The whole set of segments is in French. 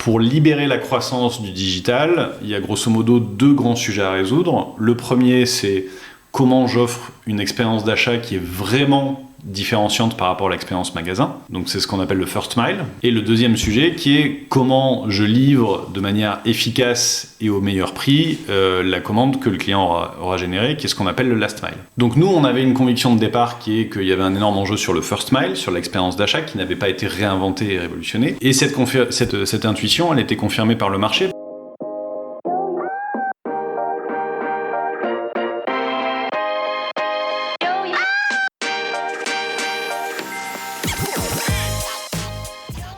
Pour libérer la croissance du digital, il y a grosso modo 2 grands sujets à résoudre. Le premier, c'est comment j'offre une expérience d'achat qui est vraiment différenciante par rapport à l'expérience magasin. Donc c'est ce qu'on appelle le first mile. Et le deuxième sujet qui est comment je livre de manière efficace et au meilleur prix la commande que le client aura générée, qui est ce qu'on appelle le last mile. Donc nous, on avait une conviction de départ qui est qu'il y avait un énorme enjeu sur le first mile, sur l'expérience d'achat qui n'avait pas été réinventée et révolutionnée. Et cette intuition, elle était confirmée par le marché.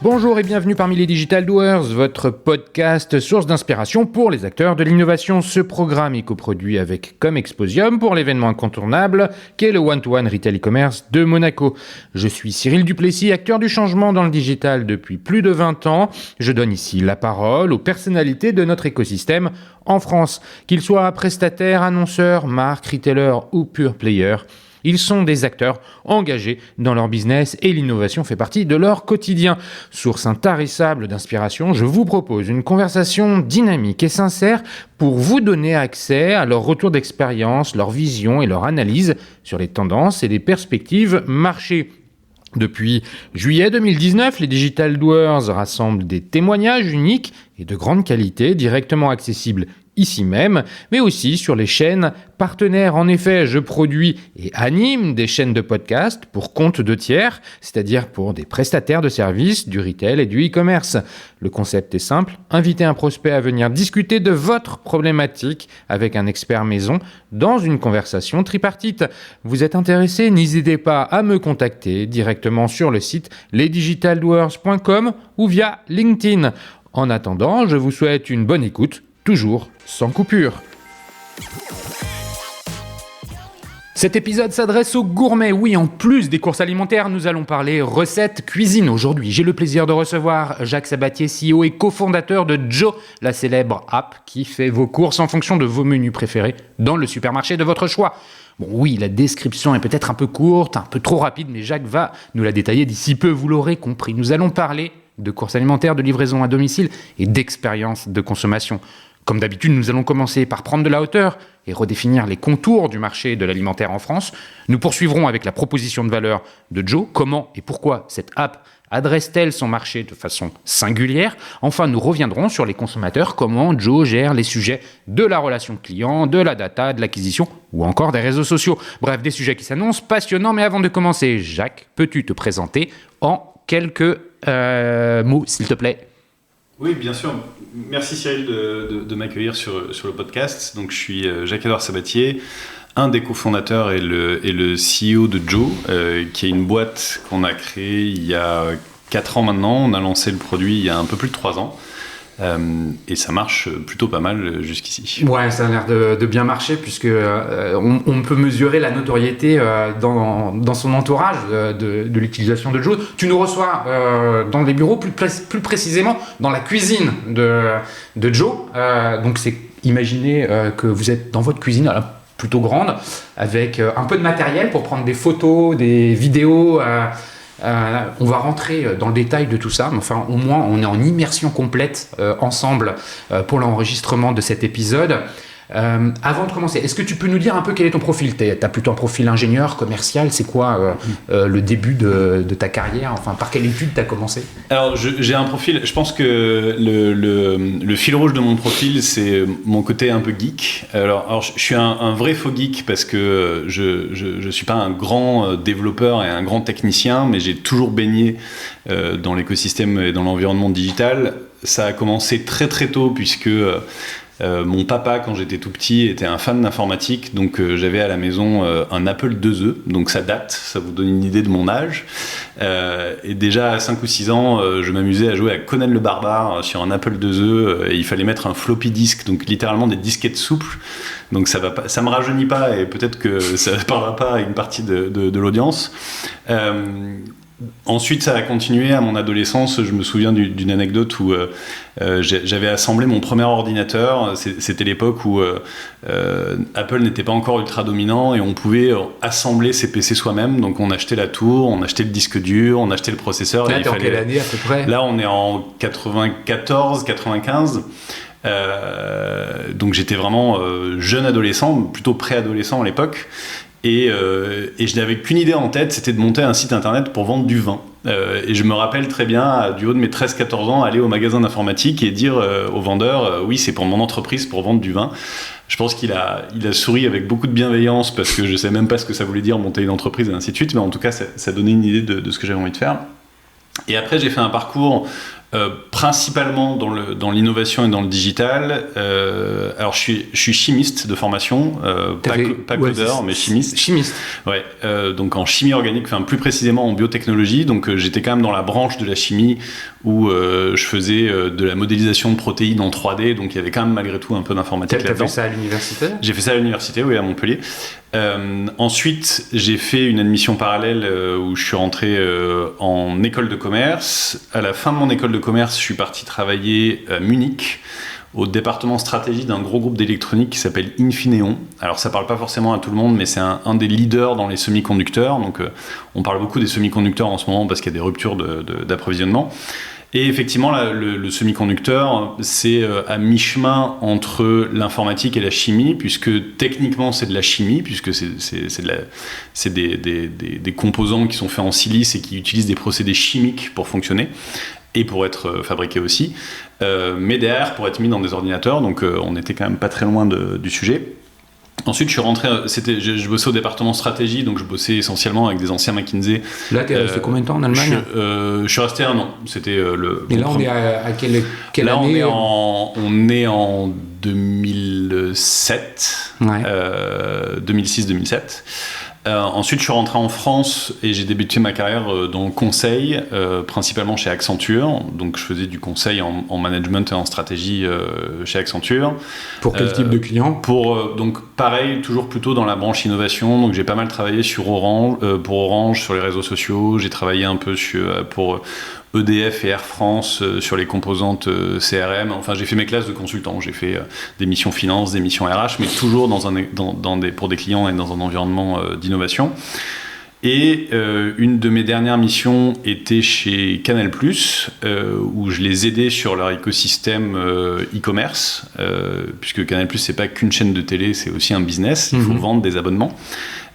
Bonjour et bienvenue parmi les Digital Doers, votre podcast source d'inspiration pour les acteurs de l'innovation. Ce programme est coproduit avec Comexposium pour l'événement incontournable qu'est le One-to-One Retail e-commerce de Monaco. Je suis Cyril Duplessis, acteur du changement dans le digital depuis plus de 20 ans. Je donne ici la parole aux personnalités de notre écosystème en France, qu'ils soient prestataires, annonceurs, marques, retailers ou pure players. Ils sont des acteurs engagés dans leur business et l'innovation fait partie de leur quotidien. Source intarissable d'inspiration, je vous propose une conversation dynamique et sincère pour vous donner accès à leur retour d'expérience, leur vision et leur analyse sur les tendances et les perspectives marché. Depuis juillet 2019, les Digital Doers rassemblent des témoignages uniques et de grande qualité directement accessibles ici même, mais aussi sur les chaînes partenaires. En effet, je produis et anime des chaînes de podcast pour compte de tiers, c'est-à-dire pour des prestataires de services, du retail et du e-commerce. Le concept est simple, inviter un prospect à venir discuter de votre problématique avec un expert maison dans une conversation tripartite. Vous êtes intéressé? N'hésitez pas à me contacter directement sur le site lesdigitaldoers.com ou via LinkedIn. En attendant, je vous souhaite une bonne écoute, toujours sans coupure. Cet épisode s'adresse aux gourmets. Oui, en plus des courses alimentaires, nous allons parler recettes, cuisine. Aujourd'hui, j'ai le plaisir de recevoir Jacques Sabatier, CEO et cofondateur de Joe, la célèbre app qui fait vos courses en fonction de vos menus préférés dans le supermarché de votre choix. Bon, oui, la description est peut-être un peu courte, un peu trop rapide, mais Jacques va nous la détailler d'ici peu, vous l'aurez compris. Nous allons parler de courses alimentaires, de livraison à domicile et d'expérience de consommation. Comme d'habitude, nous allons commencer par prendre de la hauteur et redéfinir les contours du marché de l'alimentaire en France. Nous poursuivrons avec la proposition de valeur de Joe. Comment et pourquoi cette app adresse-t-elle son marché de façon singulière? Enfin, nous reviendrons sur les consommateurs, comment Joe gère les sujets de la relation client, de la data, de l'acquisition ou encore des réseaux sociaux. Bref, des sujets qui s'annoncent passionnants. Mais avant de commencer, Jacques, peux-tu te présenter en quelques mots, s'il te plaît? Oui, bien sûr. Merci Cyril de m'accueillir sur le podcast. Donc, je suis Jacques-Édouard Sabatier, un des cofondateurs et le CEO de Joe, qui est une boîte qu'on a créée il y a 4 ans maintenant. On a lancé le produit il y a un peu plus de 3 ans. Et ça marche plutôt pas mal jusqu'ici. Ouais, ça a l'air de bien marcher puisque on peut mesurer la notoriété dans son entourage de l'utilisation de Joe. Tu nous reçois dans les bureaux, plus précisément dans la cuisine de Joe. Donc c'est imaginer que vous êtes dans votre cuisine plutôt grande avec un peu de matériel pour prendre des photos, des vidéos. On va rentrer dans le détail de tout ça, mais enfin au moins on est en immersion complète ensemble pour l'enregistrement de cet épisode. Avant de commencer, est-ce que tu peux nous dire un peu quel est ton profil? T'as plutôt un profil ingénieur, commercial, c'est quoi le début de ta carrière? Enfin, par quelle étude t'as commencé? Alors j'ai un profil, je pense que le fil rouge de mon profil c'est mon côté un peu geek. Alors je suis un vrai faux geek parce que je suis pas un grand développeur et un grand technicien, mais j'ai toujours baigné dans l'écosystème et dans l'environnement digital. Ça a commencé très très tôt puisque mon papa, quand j'étais tout petit, était un fan d'informatique, donc j'avais à la maison un Apple IIe, donc ça date, ça vous donne une idée de mon âge. Et déjà à 5 ou 6 ans, je m'amusais à jouer à Conan le Barbare sur un Apple IIe, et il fallait mettre un floppy disk, donc littéralement des disquettes souples. Donc ça me rajeunit pas, et peut-être que ça ne parlera pas à une partie de l'audience. Ensuite, ça a continué à mon adolescence. Je me souviens d'une anecdote où j'avais assemblé mon premier ordinateur. C'était l'époque où Apple n'était pas encore ultra dominant et on pouvait assembler ses PC soi-même. Donc on achetait la tour, on achetait le disque dur, on achetait le processeur. Là, t'es en quelle année à peu près ? Là, on est en 94, 95. Donc j'étais vraiment jeune adolescent, plutôt préadolescent à l'époque. Et je n'avais qu'une idée en tête, c'était de monter un site internet pour vendre du vin. Et je me rappelle très bien, du haut de mes 13-14 ans, aller au magasin d'informatique et dire au vendeur oui, c'est pour mon entreprise, pour vendre du vin. Je pense qu'il a souri avec beaucoup de bienveillance parce que je ne sais même pas ce que ça voulait dire monter une entreprise et ainsi de suite, mais en tout cas, ça donnait une idée de ce que j'avais envie de faire. Et après, j'ai fait un parcours principalement dans l'innovation et dans le digital. Alors, je suis chimiste de formation, pas codeur, mais chimiste. Chimiste. Ouais. Donc en chimie organique, enfin plus précisément en biotechnologie. Donc j'étais quand même dans la branche de la chimie où je faisais de la modélisation de protéines en 3D. Donc il y avait quand même malgré tout un peu d'informatique là-dedans. T'as fait ça à l'université ? J'ai fait ça à l'université, oui, à Montpellier. Ensuite, j'ai fait une admission parallèle où je suis rentré en école de commerce. À la fin de mon école de commerce, je suis parti travailler à Munich, au département stratégie d'un gros groupe d'électronique qui s'appelle Infineon. Alors ça parle pas forcément à tout le monde, mais c'est un des leaders dans les semi-conducteurs. Donc on parle beaucoup des semi-conducteurs en ce moment parce qu'il y a des ruptures d'approvisionnement. Et effectivement, le semi-conducteur, c'est à mi-chemin entre l'informatique et la chimie, puisque techniquement, c'est de la chimie, puisque c'est des composants qui sont faits en silice et qui utilisent des procédés chimiques pour fonctionner et pour être fabriqués aussi. Mais derrière, pour être mis dans des ordinateurs, donc on n'était quand même pas très loin du sujet. Ensuite, je suis rentré. Je bossais au département stratégie, donc je bossais essentiellement avec des anciens McKinsey. Là, t'es resté combien de temps en Allemagne ? Je suis resté 1 an. C'était le. Et là, on est à quelle là, année ? On est en 2007, ouais. 2006-2007. Ensuite, je suis rentré en France et j'ai débuté ma carrière dans le conseil, principalement chez Accenture. Donc, je faisais du conseil en management et en stratégie chez Accenture. Pour quel type de client ? Donc, pareil, toujours plutôt dans la branche innovation. Donc, j'ai pas mal travaillé sur Orange, pour Orange, sur les réseaux sociaux. J'ai travaillé un peu pour EDF et Air France sur les composantes CRM. Enfin, j'ai fait mes classes de consultant. J'ai fait des missions finance, des missions RH, mais toujours pour des clients et dans un environnement d'innovation. Et une de mes dernières missions était chez Canal+, où je les aidais sur leur écosystème e-commerce, puisque Canal+, c'est pas qu'une chaîne de télé, c'est aussi un business. Il faut vendre des abonnements.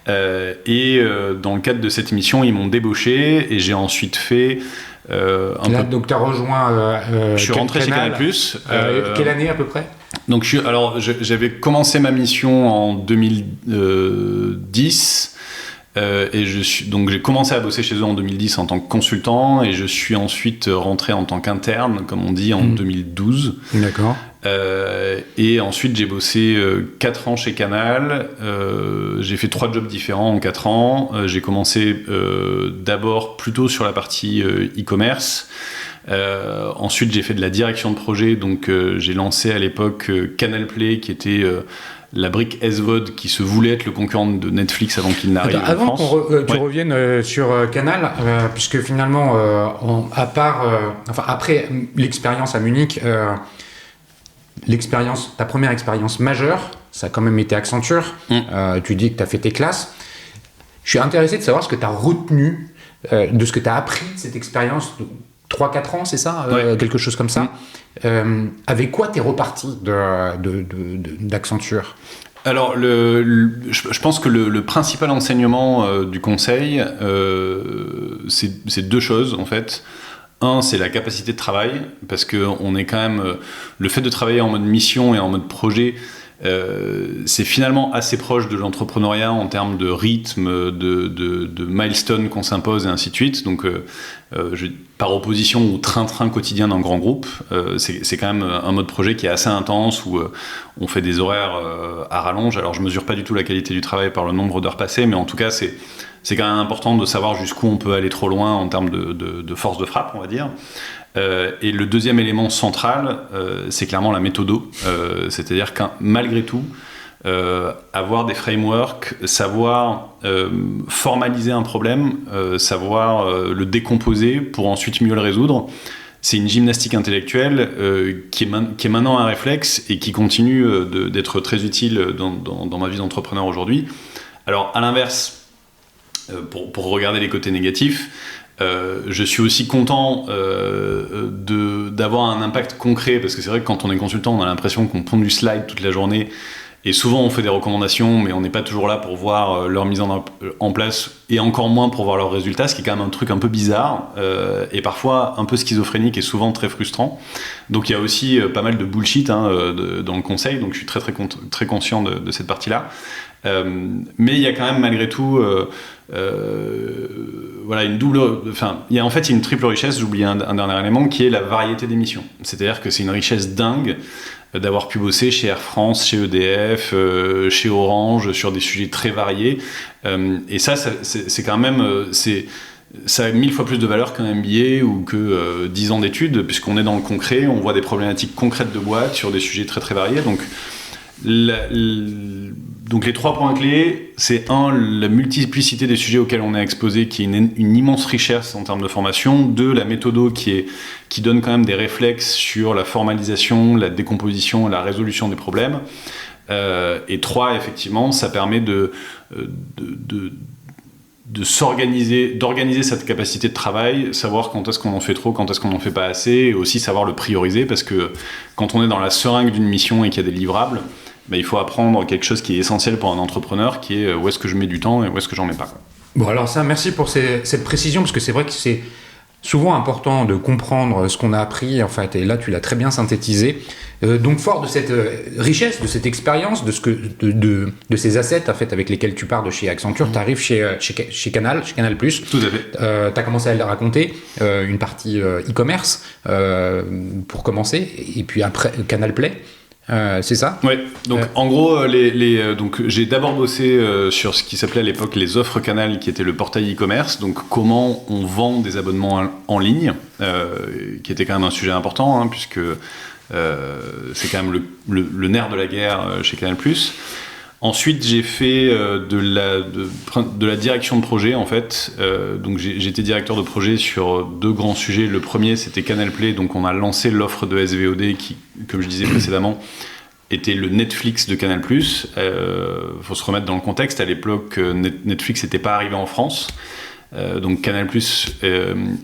Dans le cadre de cette mission, ils m'ont débauché et j'ai ensuite fait donc tu as rejoint je suis rentré Canal. Chez Canal+. Quelle année à peu près ? Donc j'avais commencé ma mission en 2010 et j'ai commencé à bosser chez eux en 2010 en tant que consultant et je suis ensuite rentré en tant qu'interne, comme on dit, en 2012. D'accord. Et ensuite j'ai bossé 4 ans chez Canal. J'ai fait 3 jobs différents en 4 ans. J'ai commencé d'abord plutôt sur la partie e-commerce. Ensuite j'ai fait de la direction de projet, donc j'ai lancé à l'époque Canal Play qui était la brique SVOD qui se voulait être le concurrent de Netflix avant qu'il n'arrive en France. Avant tu reviennes sur Canal, puisque finalement après l'expérience à Munich, ta première expérience majeure, ça a quand même été Accenture. Tu dis que tu as fait tes classes. Je suis intéressé de savoir ce que tu as retenu de ce que tu as appris de cette expérience de 3-4 ans, c'est ça, ouais. Quelque chose comme ça. Avec quoi tu es reparti d'Accenture ? Alors, je pense que le principal enseignement du conseil, c'est 2 choses, en fait. Un, c'est la capacité de travail, parce qu'on est quand même... le fait de travailler en mode mission et en mode projet, c'est finalement assez proche de l'entrepreneuriat en termes de rythme, de milestones qu'on s'impose et ainsi de suite. Donc, par opposition au train-train quotidien d'un grand groupe, c'est quand même un mode projet qui est assez intense où on fait des horaires à rallonge. Alors, je mesure pas du tout la qualité du travail par le nombre d'heures passées, mais en tout cas, c'est quand même important de savoir jusqu'où on peut aller trop loin en termes de force de frappe, on va dire. Et le deuxième élément central, c'est clairement la méthodo. C'est-à-dire que malgré tout, avoir des frameworks, savoir formaliser un problème, savoir le décomposer pour ensuite mieux le résoudre. C'est une gymnastique intellectuelle qui est maintenant un réflexe et qui continue d'être très utile dans ma vie d'entrepreneur aujourd'hui. Alors, à l'inverse, pour regarder les côtés négatifs, je suis aussi content d'avoir un impact concret, parce que c'est vrai que quand on est consultant, on a l'impression qu'on pond du slide toute la journée, et souvent on fait des recommandations, mais on n'est pas toujours là pour voir leur mise en place, et encore moins pour voir leurs résultats, ce qui est quand même un truc un peu bizarre, et parfois un peu schizophrénique et souvent très frustrant. Donc il y a aussi pas mal de bullshit dans le conseil, donc je suis très conscient de cette partie-là. Mais il y a quand même malgré tout voilà, il y a en fait une triple richesse. J'oublie un dernier élément qui est la variété des missions. C'est-à-dire que c'est une richesse dingue d'avoir pu bosser chez Air France, chez EDF, chez Orange, sur des sujets très variés. Et ça c'est quand même... ça a 1000 fois plus de valeur qu'un MBA ou que 10 ans d'études, puisqu'on est dans le concret, on voit des problématiques concrètes de boîte sur des sujets très très variés. Donc les 3 points clés, c'est la multiplicité des sujets auxquels on est exposé, qui est une immense richesse en termes de formation. 2, la méthodo qui donne quand même des réflexes sur la formalisation, la décomposition, la résolution des problèmes. Et 3, effectivement, ça permet d'organiser cette capacité de travail, savoir quand est-ce qu'on en fait trop, quand est-ce qu'on en fait pas assez, et aussi savoir le prioriser, parce que quand on est dans la seringue d'une mission et qu'il y a des livrables, il faut apprendre quelque chose qui est essentiel pour un entrepreneur, qui est où est-ce que je mets du temps et où est-ce que j'en mets pas, quoi. Bon, alors ça, merci pour cette précision, parce que c'est vrai que c'est souvent important de comprendre ce qu'on a appris, en fait, et là tu l'as très bien synthétisé. Donc fort de cette richesse, de cette expérience, de ces assets en fait, avec lesquels tu pars de chez Accenture, tu arrives chez Canal+. Tout à fait. Tu as commencé à le raconter, une partie e-commerce pour commencer, et puis après Canal Play. C'est ça ? Oui, donc en gros, donc, j'ai d'abord bossé sur ce qui s'appelait à l'époque les offres Canal, qui était le portail e-commerce, donc comment on vend des abonnements en ligne, qui était quand même un sujet important, puisque c'est quand même le nerf de la guerre chez Canal+. Ensuite, j'ai fait de la direction de projet, en fait. Donc, j'étais directeur de projet sur 2 grands sujets. Le premier, c'était Canal Play. Donc, on a lancé l'offre de SVOD qui, comme je disais précédemment, était le Netflix de Canal+. Faut se remettre dans le contexte. À l'époque, Netflix n'était pas arrivé en France. Donc Canal+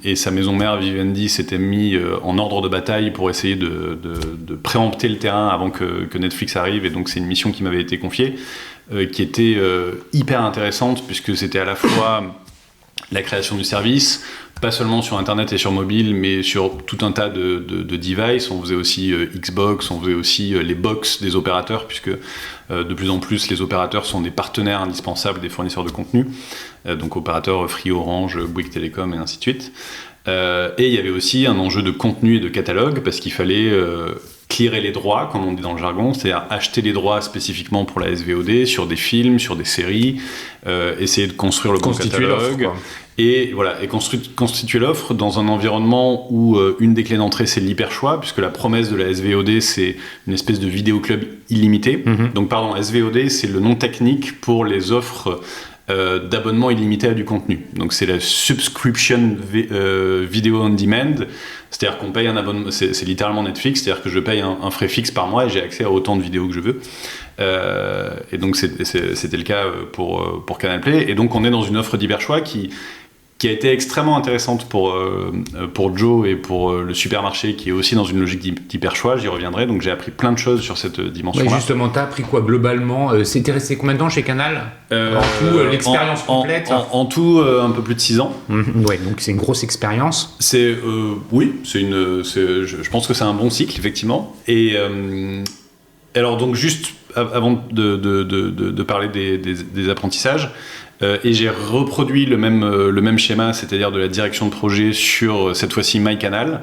et sa maison mère Vivendi s'étaient mis en ordre de bataille pour essayer de préempter le terrain avant que Netflix arrive, et donc c'est une mission qui m'avait été confiée, qui était hyper intéressante, puisque c'était à la fois la création du service, pas seulement sur Internet et sur mobile, mais sur tout un tas de devices. On faisait aussi Xbox, on faisait aussi les box des opérateurs, puisque de plus en plus les opérateurs sont des partenaires indispensables des fournisseurs de contenu, donc opérateurs Free, Orange, Bouygues Telecom et ainsi de suite. Et il y avait aussi un enjeu de contenu et de catalogue, parce qu'il fallait clearer les droits, comme on dit dans le jargon, c'est-à-dire acheter les droits spécifiquement pour la SVOD, sur des films, sur des séries, essayer de construire le bon catalogue. Et voilà, et constituer l'offre dans un environnement où une des clés d'entrée, c'est l'hyperchoix, puisque la promesse de la SVOD, c'est une espèce de vidéoclub illimité. Donc, pardon, SVOD, c'est le nom technique pour les offres d'abonnement illimité à du contenu. Donc, c'est la Subscription Video on Demand, c'est-à-dire qu'on paye un abonnement, c'est littéralement Netflix, c'est-à-dire que je paye un frais fixe par mois et j'ai accès à autant de vidéos que je veux. Et donc, c'était le cas pour Canal Play. Et donc, on est dans une offre d'hyperchoix qui a été extrêmement intéressante pour Joe et pour le supermarché, qui est aussi dans une logique d'hyperchoix, j'y reviendrai. Donc j'ai appris plein de choses sur cette dimension-là. Ouais, justement, t'as appris quoi globalement? C'était resté combien de temps chez Canal? En tout, l'expérience complète en tout, un peu plus de 6 ans. Ouais, donc c'est une grosse expérience. Oui, je pense que c'est un bon cycle, effectivement. Et alors, donc, juste avant de parler des apprentissages, et j'ai reproduit le même schéma, c'est-à-dire de la direction de projet sur, cette fois-ci, MyCanal.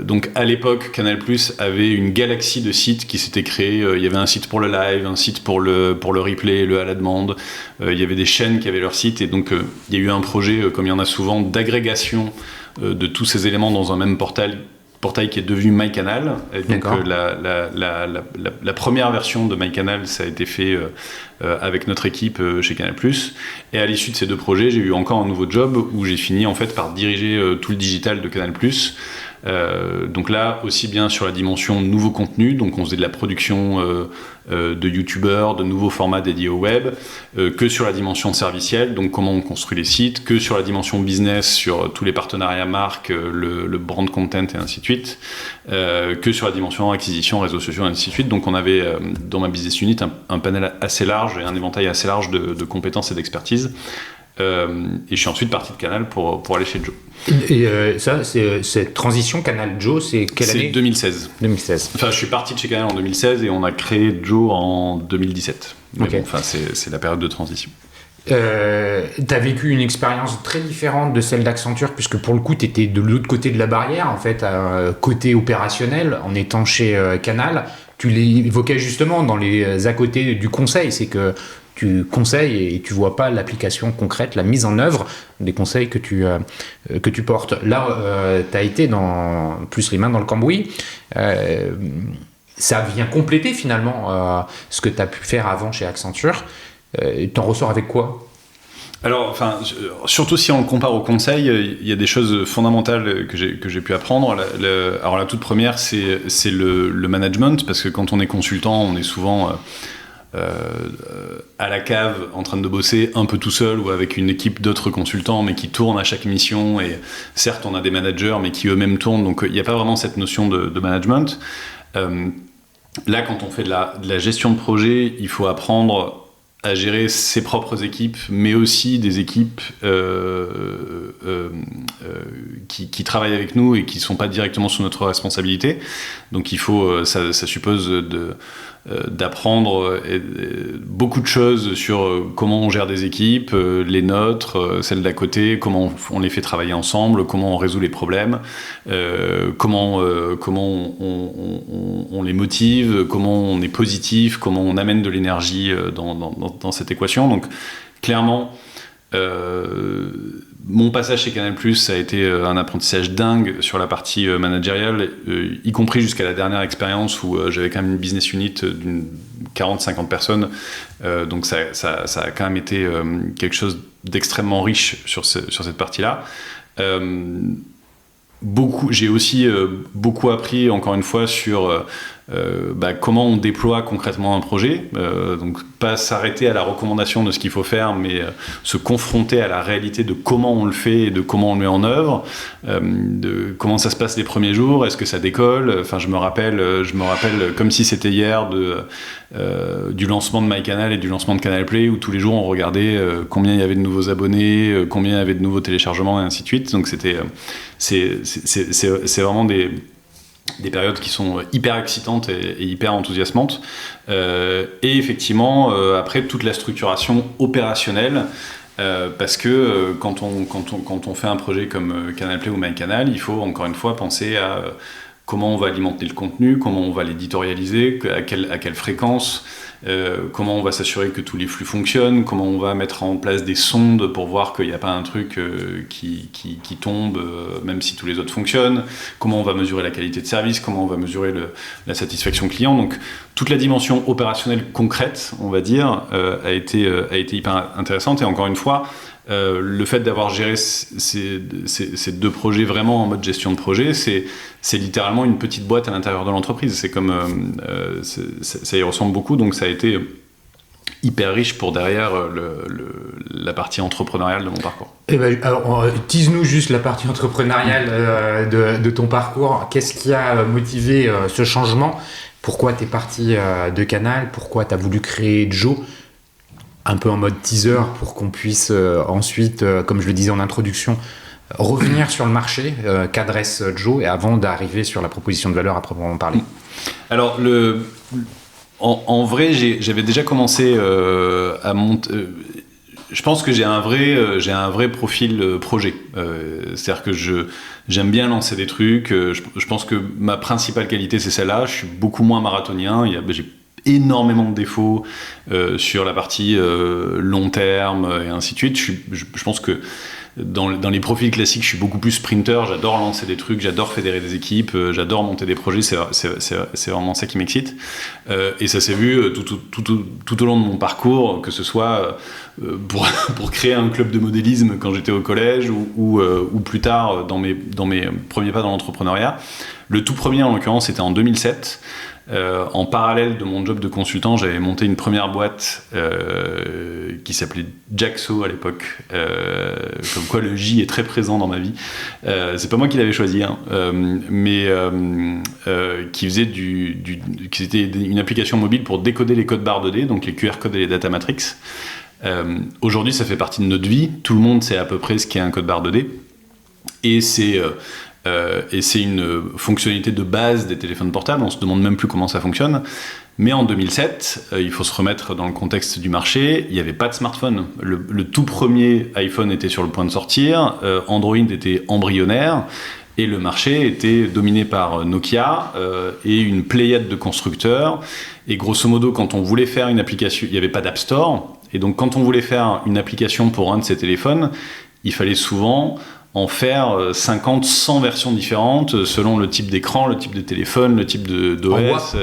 Donc à l'époque, Canal+ avait une galaxie de sites qui s'étaient créés. Il y avait un site pour le live, un site pour le replay, le à la demande. Il y avait des chaînes qui avaient leur site, et donc il y a eu un projet, comme il y en a souvent, d'agrégation de tous ces éléments dans un même portail portail qui est devenu MyCanal. Et donc la première version de MyCanal, ça a été fait avec notre équipe chez Canal+. Et à l'issue de ces 2 projets, j'ai eu encore un nouveau job où j'ai fini en fait par diriger tout le digital de Canal+. Donc là, aussi bien sur la dimension nouveaux contenus, donc on faisait de la production de youtubeurs, de nouveaux formats dédiés au web, que sur la dimension servicielle, donc comment on construit les sites, que sur la dimension business, sur tous les partenariats marques, le brand content et ainsi de suite, que sur la dimension acquisition, réseaux sociaux et ainsi de suite. Donc on avait dans ma business unit un panel assez large et un éventail assez large de compétences et d'expertise. Et je suis ensuite parti de Canal pour aller chez Joe. Et ça, cette transition Canal-Joe, c'est quelle année ? C'est 2016. 2016. Enfin, je suis parti de chez Canal en 2016 et on a créé Joe en 2017. Mais Okay. bon, enfin, c'est la période de transition. Tu as vécu une expérience très différente de celle d'Accenture, puisque pour le coup, tu étais de l'autre côté de la barrière, en fait, côté opérationnel, en étant chez Canal. Tu l'évoquais justement dans les à côté du conseil, c'est que tu conseilles et tu vois pas l'application concrète, la mise en œuvre des conseils que tu portes. Là, tu as été plus les mains dans le cambouis. Ça vient compléter finalement ce que tu as pu faire avant chez Accenture. T'en ressors avec quoi ? Alors, enfin, surtout si on le compare au conseil, il y a des choses fondamentales que j'ai pu apprendre. Alors la toute première, c'est le management, parce que quand on est consultant, on est souvent à la cave en train de bosser un peu tout seul ou avec une équipe d'autres consultants, mais qui tournent à chaque mission. Et certes, on a des managers, mais qui eux-mêmes tournent. Donc, il n'y a pas vraiment cette notion de management. Là, quand on fait de la gestion de projet, il faut apprendre à gérer ses propres équipes, mais aussi des équipes qui travaillent avec nous et qui ne sont pas directement sous notre responsabilité. Donc il faut, ça suppose d'apprendre beaucoup de choses sur comment on gère des équipes, les nôtres, celles d'à côté, comment on les fait travailler ensemble, comment on résout les problèmes, comment on les motive, comment on est positif, comment on amène de l'énergie dans cette équation. Donc clairement, mon passage chez Canal+, ça a été un apprentissage dingue sur la partie managériale, y compris jusqu'à la dernière expérience où j'avais quand même une business unit d'une 40-50 personnes. Donc ça a quand même été quelque chose d'extrêmement riche sur cette partie-là. J'ai aussi beaucoup appris, encore une fois, sur comment on déploie concrètement un projet. Donc pas s'arrêter à la recommandation de ce qu'il faut faire, mais se confronter à la réalité de comment on le fait et de comment on le met en œuvre, de comment ça se passe les premiers jours, est-ce que ça décolle. Enfin, je me rappelle comme si c'était hier du lancement de MyCanal et du lancement de Canal Play, où tous les jours on regardait combien il y avait de nouveaux abonnés, combien il y avait de nouveaux téléchargements et ainsi de suite. Donc c'est vraiment des périodes qui sont hyper excitantes et hyper enthousiasmantes. Et effectivement, après, toute la structuration opérationnelle, parce que quand on fait un projet comme Canal Play ou MyCanal, il faut encore une fois penser à comment on va alimenter le contenu, comment on va l'éditorialiser, à quelle fréquence, comment on va s'assurer que tous les flux fonctionnent, comment on va mettre en place des sondes pour voir qu'il n'y a pas un truc qui tombe, même si tous les autres fonctionnent, comment on va mesurer la qualité de service, comment on va mesurer la satisfaction client. Donc toute la dimension opérationnelle concrète, on va dire, a été hyper intéressante. Et encore une fois, le fait d'avoir géré ces 2 projets vraiment en mode gestion de projet, c'est littéralement une petite boîte à l'intérieur de l'entreprise. C'est comme ça y ressemble beaucoup, donc ça a été hyper riche pour derrière la partie entrepreneuriale de mon parcours. Eh ben, alors, tease-nous juste la partie entrepreneuriale de ton parcours. Qu'est-ce qui a motivé ce changement ? Pourquoi tu es parti de Canal ? Pourquoi tu as voulu créer Joe ? Un peu en mode teaser pour qu'on puisse ensuite, comme je le disais en introduction, revenir sur le marché qu'adresse Joe, et avant d'arriver sur la proposition de valeur à proprement parler. Alors, en vrai, j'avais déjà commencé à monter. Je pense que j'ai un vrai profil projet. C'est-à-dire que j'aime bien lancer des trucs. Je pense que ma principale qualité, c'est celle-là. Je suis beaucoup moins marathonien. J'ai énormément de défauts sur la partie long terme et ainsi de suite. Je pense que dans les profils classiques, je suis beaucoup plus sprinter, j'adore lancer des trucs, j'adore fédérer des équipes, j'adore monter des projets, c'est vraiment ça qui m'excite. Et ça s'est vu tout au long de mon parcours, que ce soit pour créer un club de modélisme quand j'étais au collège ou plus tard dans mes premiers pas dans l'entrepreneuriat. Le tout premier, en l'occurrence, c'était en 2007. En parallèle de mon job de consultant, j'avais monté une première boîte qui s'appelait Jaxo à l'époque. Comme quoi le J est très présent dans ma vie. C'est pas moi qui l'avais choisi, hein, mais qui faisait qui était une application mobile pour décoder les codes barres 2D, donc les QR codes et les data matrix. Aujourd'hui, ça fait partie de notre vie. Tout le monde sait à peu près ce qu'est un code barre 2D. Et c'est une fonctionnalité de base des téléphones portables, on se demande même plus comment ça fonctionne. Mais en 2007, il faut se remettre dans le contexte du marché, il n'y avait pas de smartphone. Le tout premier iPhone était sur le point de sortir, Android était embryonnaire, et le marché était dominé par Nokia et une pléiade de constructeurs. Et grosso modo, quand on voulait faire une application, il n'y avait pas d'App Store, et donc quand on voulait faire une application pour un de ces téléphones, il fallait souvent en faire 50, 100 versions différentes selon le type d'écran, le type de téléphone, le type d'OS.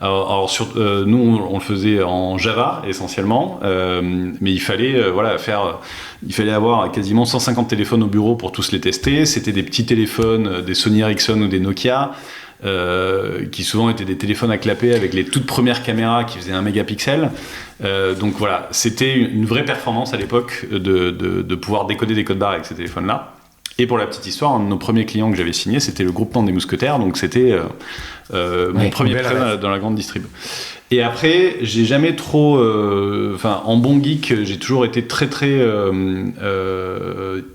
Nous, on le faisait en Java essentiellement, mais il fallait avoir quasiment 150 téléphones au bureau pour tous les tester. C'était des petits téléphones, des Sony Ericsson ou des Nokia, qui souvent étaient des téléphones à clapper avec les toutes premières caméras qui faisaient 1 mégapixel. Donc voilà, c'était une vraie performance à l'époque de pouvoir décoder des codes barres avec ces téléphones-là. Et pour la petite histoire, un de nos premiers clients que j'avais signé, c'était le groupement des Mousquetaires, donc c'était mon premier prêt dans la grande distrib. Et après, j'ai jamais trop... en bon geek, j'ai toujours été très très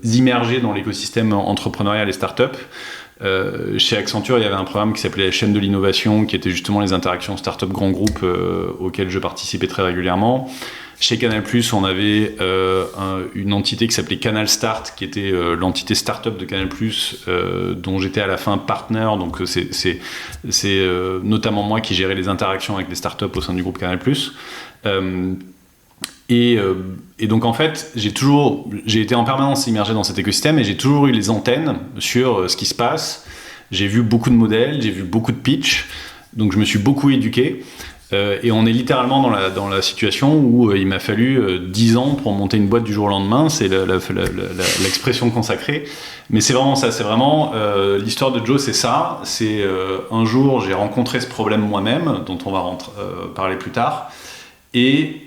immergé dans l'écosystème entrepreneurial et start-up. Chez Accenture, il y avait un programme qui s'appelait la chaîne de l'innovation, qui était justement les interactions start-up grand groupe auxquelles je participais très régulièrement. Chez Canal+, on avait une entité qui s'appelait Canal Start, qui était l'entité start-up de Canal+, dont j'étais à la fin partner. Donc c'est notamment moi qui gérais les interactions avec les start-up au sein du groupe Canal+. Et donc en fait, j'ai été en permanence immergé dans cet écosystème et j'ai toujours eu les antennes sur ce qui se passe. J'ai vu beaucoup de modèles, j'ai vu beaucoup de pitch, donc je me suis beaucoup éduqué. Et on est littéralement dans la situation où il m'a fallu 10 ans pour monter une boîte du jour au lendemain. C'est l'expression consacrée. Mais c'est vraiment ça, c'est vraiment l'histoire de Joe, c'est ça. C'est un jour, j'ai rencontré ce problème moi-même, dont on va parler plus tard. Et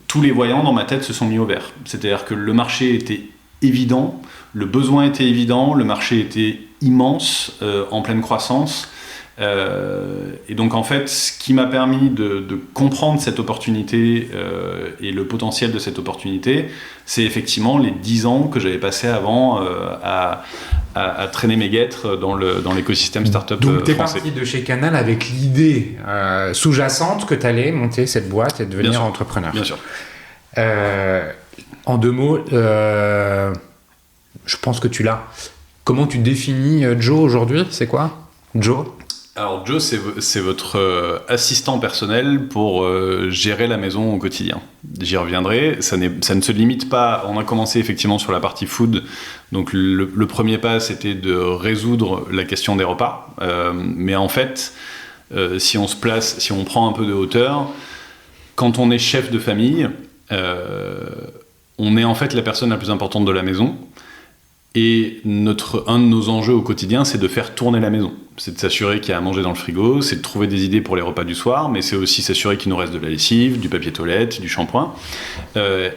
tous les voyants dans ma tête se sont mis au vert. C'est-à-dire que le marché était évident, le besoin était évident, le marché était immense, en pleine croissance. Et donc en fait, ce qui m'a permis de comprendre cette opportunité et le potentiel de cette opportunité, c'est effectivement les 10 ans que j'avais passé avant à traîner mes guêtres dans l'écosystème startup français. Donc tu es parti de chez Canal avec l'idée sous-jacente que tu allais monter cette boîte et devenir entrepreneur. Bien sûr. En 2 mots, je pense que tu l'as. Comment tu définis Joe aujourd'hui ? C'est quoi Joe ? Alors Joe, c'est votre assistant personnel pour gérer la maison au quotidien. J'y reviendrai. Ça ne se limite pas. On a commencé effectivement sur la partie food. Donc le premier pas, c'était de résoudre la question des repas. Mais en fait, si on prend un peu de hauteur, quand on est chef de famille, on est en fait la personne la plus importante de la maison. Et un de nos enjeux au quotidien, c'est de faire tourner la maison. C'est de s'assurer qu'il y a à manger dans le frigo, c'est de trouver des idées pour les repas du soir, mais c'est aussi s'assurer qu'il nous reste de la lessive, du papier toilette, du shampoing.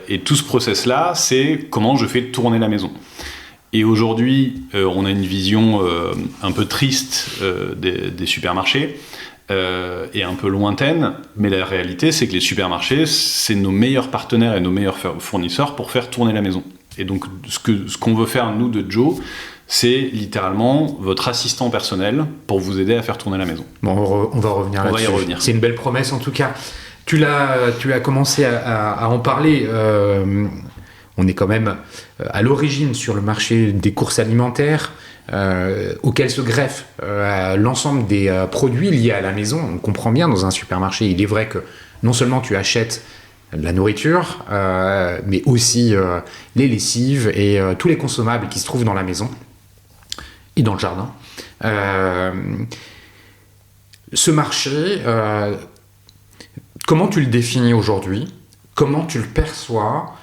Et tout ce process-là, c'est comment je fais tourner la maison. Et aujourd'hui, on a une vision un peu triste des supermarchés, et un peu lointaine, mais la réalité, c'est que les supermarchés, c'est nos meilleurs partenaires et nos meilleurs fournisseurs pour faire tourner la maison. Et donc, ce qu'on veut faire, nous, de Joe, c'est littéralement votre assistant personnel pour vous aider à faire tourner la maison. Bon, on va revenir là-dessus. On va y revenir. C'est une belle promesse, en tout cas. Tu as commencé à en parler. On est quand même à l'origine sur le marché des courses alimentaires. auquel se greffe l'ensemble des produits liés à la maison. On comprend bien, dans un supermarché, il est vrai que non seulement tu achètes la nourriture, mais aussi les lessives et tous les consommables qui se trouvent dans la maison et dans le jardin. Ce marché, comment tu le définis aujourd'hui? Comment tu le perçois?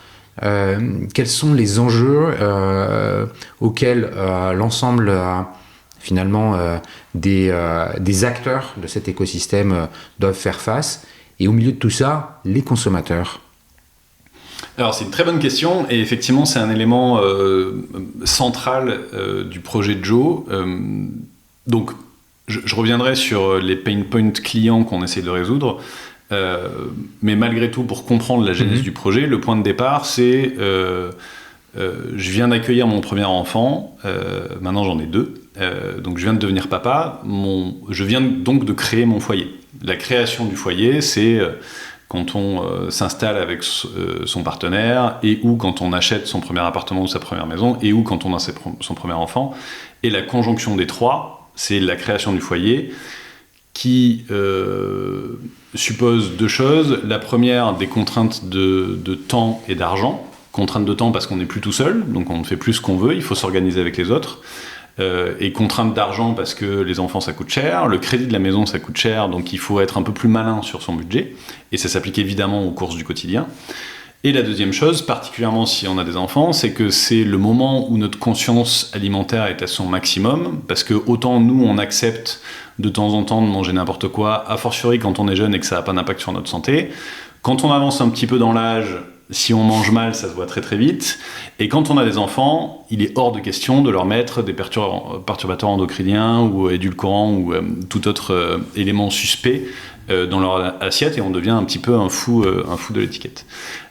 Quels sont les enjeux auxquels l'ensemble finalement des acteurs de cet écosystème doivent faire face? Et au milieu de tout ça, les consommateurs. Alors c'est une très bonne question et effectivement c'est un élément central du projet de Joe. Donc je reviendrai sur les pain points clients qu'on essaie de résoudre, mais malgré tout pour comprendre la genèse du projet, le point de départ c'est je viens d'accueillir mon premier enfant, maintenant j'en ai 2, donc je viens de devenir papa, je viens donc de créer mon foyer. La création du foyer, c'est quand on s'installe avec son partenaire et ou quand on achète son premier appartement ou sa première maison et ou quand on a son premier enfant. Et la conjonction des trois, c'est la création du foyer qui suppose 2 choses. La première, des contraintes de temps et d'argent. Contraintes de temps parce qu'on n'est plus tout seul, donc on ne fait plus ce qu'on veut, il faut s'organiser avec les autres. Et contrainte d'argent parce que les enfants ça coûte cher, le crédit de la maison ça coûte cher, donc il faut être un peu plus malin sur son budget, et ça s'applique évidemment aux courses du quotidien. Et la deuxième chose, particulièrement si on a des enfants, c'est que c'est le moment où notre conscience alimentaire est à son maximum, parce que autant nous on accepte de temps en temps de manger n'importe quoi, a fortiori quand on est jeune et que ça n'a pas d'impact sur notre santé, quand on avance un petit peu dans l'âge, si on mange mal, ça se voit très très vite. Et quand on a des enfants, il est hors de question de leur mettre des perturbateurs endocriniens ou édulcorants ou tout autre élément suspect dans leur assiette et on devient un petit peu un fou de l'étiquette.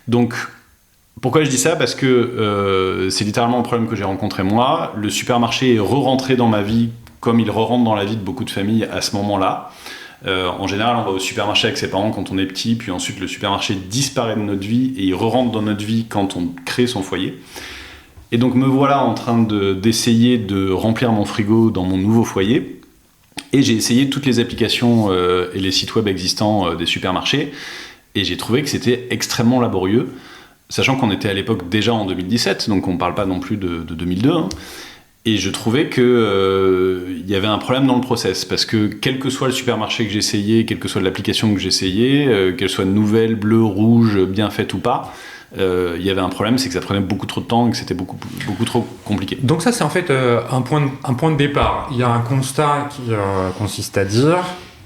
Donc, pourquoi je dis ça? Parce que c'est littéralement le problème que j'ai rencontré moi. Le supermarché est re-rentré dans ma vie comme il re-rentre dans la vie de beaucoup de familles à ce moment-là. En général, on va au supermarché avec ses parents quand on est petit, puis ensuite le supermarché disparaît de notre vie et il re-rentre dans notre vie quand on crée son foyer. Et donc me voilà en train d'essayer de remplir mon frigo dans mon nouveau foyer. Et j'ai essayé toutes les applications et les sites web existants des supermarchés. Et j'ai trouvé que c'était extrêmement laborieux, sachant qu'on était à l'époque déjà en 2017, donc on ne parle pas non plus de 2002. Hein. Et je trouvais qu'il y avait un problème dans le process, parce que quel que soit le supermarché que j'essayais, quelle que soit l'application que j'essayais, qu'elle soit nouvelle, bleue, rouge, bien faite ou pas, il y avait un problème, c'est que ça prenait beaucoup trop de temps et que c'était beaucoup trop compliqué. Donc ça, c'est en fait un point de départ. Il y a un constat qui consiste à dire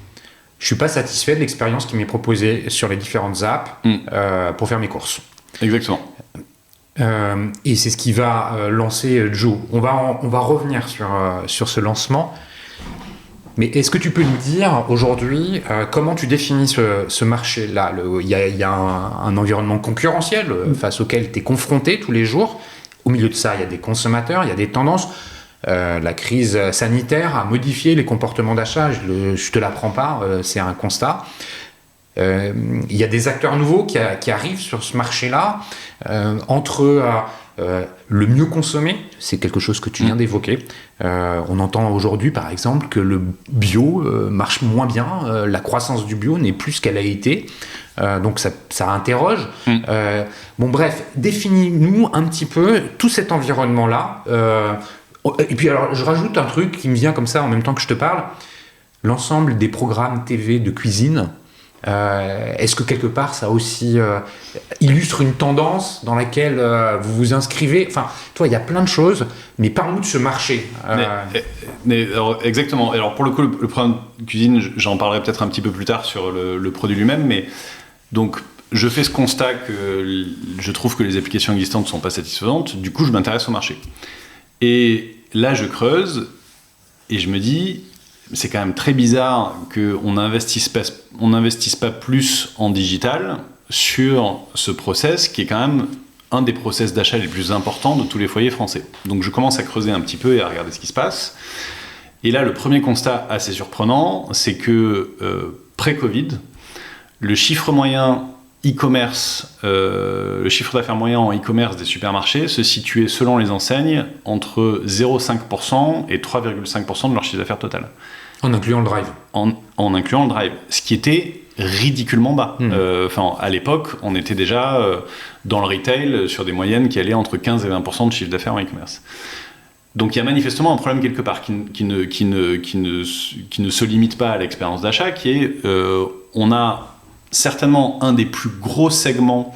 « Je ne suis pas satisfait de l'expérience qui m'est proposée sur les différentes apps pour faire mes courses. » Exactement. Et c'est ce qui va lancer Joe. On va revenir sur ce lancement. Mais est-ce que tu peux nous dire aujourd'hui comment tu définis ce marché-là? Il y a un environnement concurrentiel face auquel tu es confronté tous les jours. Au milieu de ça, il y a des consommateurs, il y a des tendances. La crise sanitaire a modifié les comportements d'achat. Je te l'apprends pas, c'est un constat. Il y a des acteurs nouveaux qui arrivent sur ce marché-là, entre le mieux consommer, c'est quelque chose que tu viens d'évoquer. On entend aujourd'hui par exemple que le bio marche moins bien, la croissance du bio n'est plus ce qu'elle a été, donc ça interroge. Bon bref, définis-nous un petit peu tout cet environnement-là. Et puis alors je rajoute un truc qui me vient comme ça en même temps que je te parle, l'ensemble des programmes TV de cuisine. Est-ce que quelque part ça aussi illustre une tendance dans laquelle vous vous inscrivez? Enfin, toi, il y a plein de choses, mais parle-nous de ce marché. Alors, exactement. Alors pour le coup, le programme de cuisine, j'en parlerai peut-être un petit peu plus tard sur le produit lui-même, mais donc je fais ce constat que je trouve que les applications existantes ne sont pas satisfaisantes. Du coup, je m'intéresse au marché. Et là, je creuse et je me dis, c'est quand même très bizarre qu'on n'investisse pas plus en digital sur ce process qui est quand même un des process d'achat les plus importants de tous les foyers français. Donc je commence à creuser un petit peu et à regarder ce qui se passe. Et là, le premier constat assez surprenant, c'est que pré-Covid, le chiffre moyen e-commerce, le chiffre d'affaires moyen en e-commerce des supermarchés se situait selon les enseignes entre 0,5% et 3,5% de leur chiffre d'affaires total. En incluant le drive. En incluant le drive, ce qui était ridiculement bas. À l'époque, on était déjà dans le retail sur des moyennes qui allaient entre 15 et 20% de chiffre d'affaires en e-commerce. Donc il y a manifestement un problème quelque part qui ne se limite pas à l'expérience d'achat, qui est on a certainement un des plus gros segments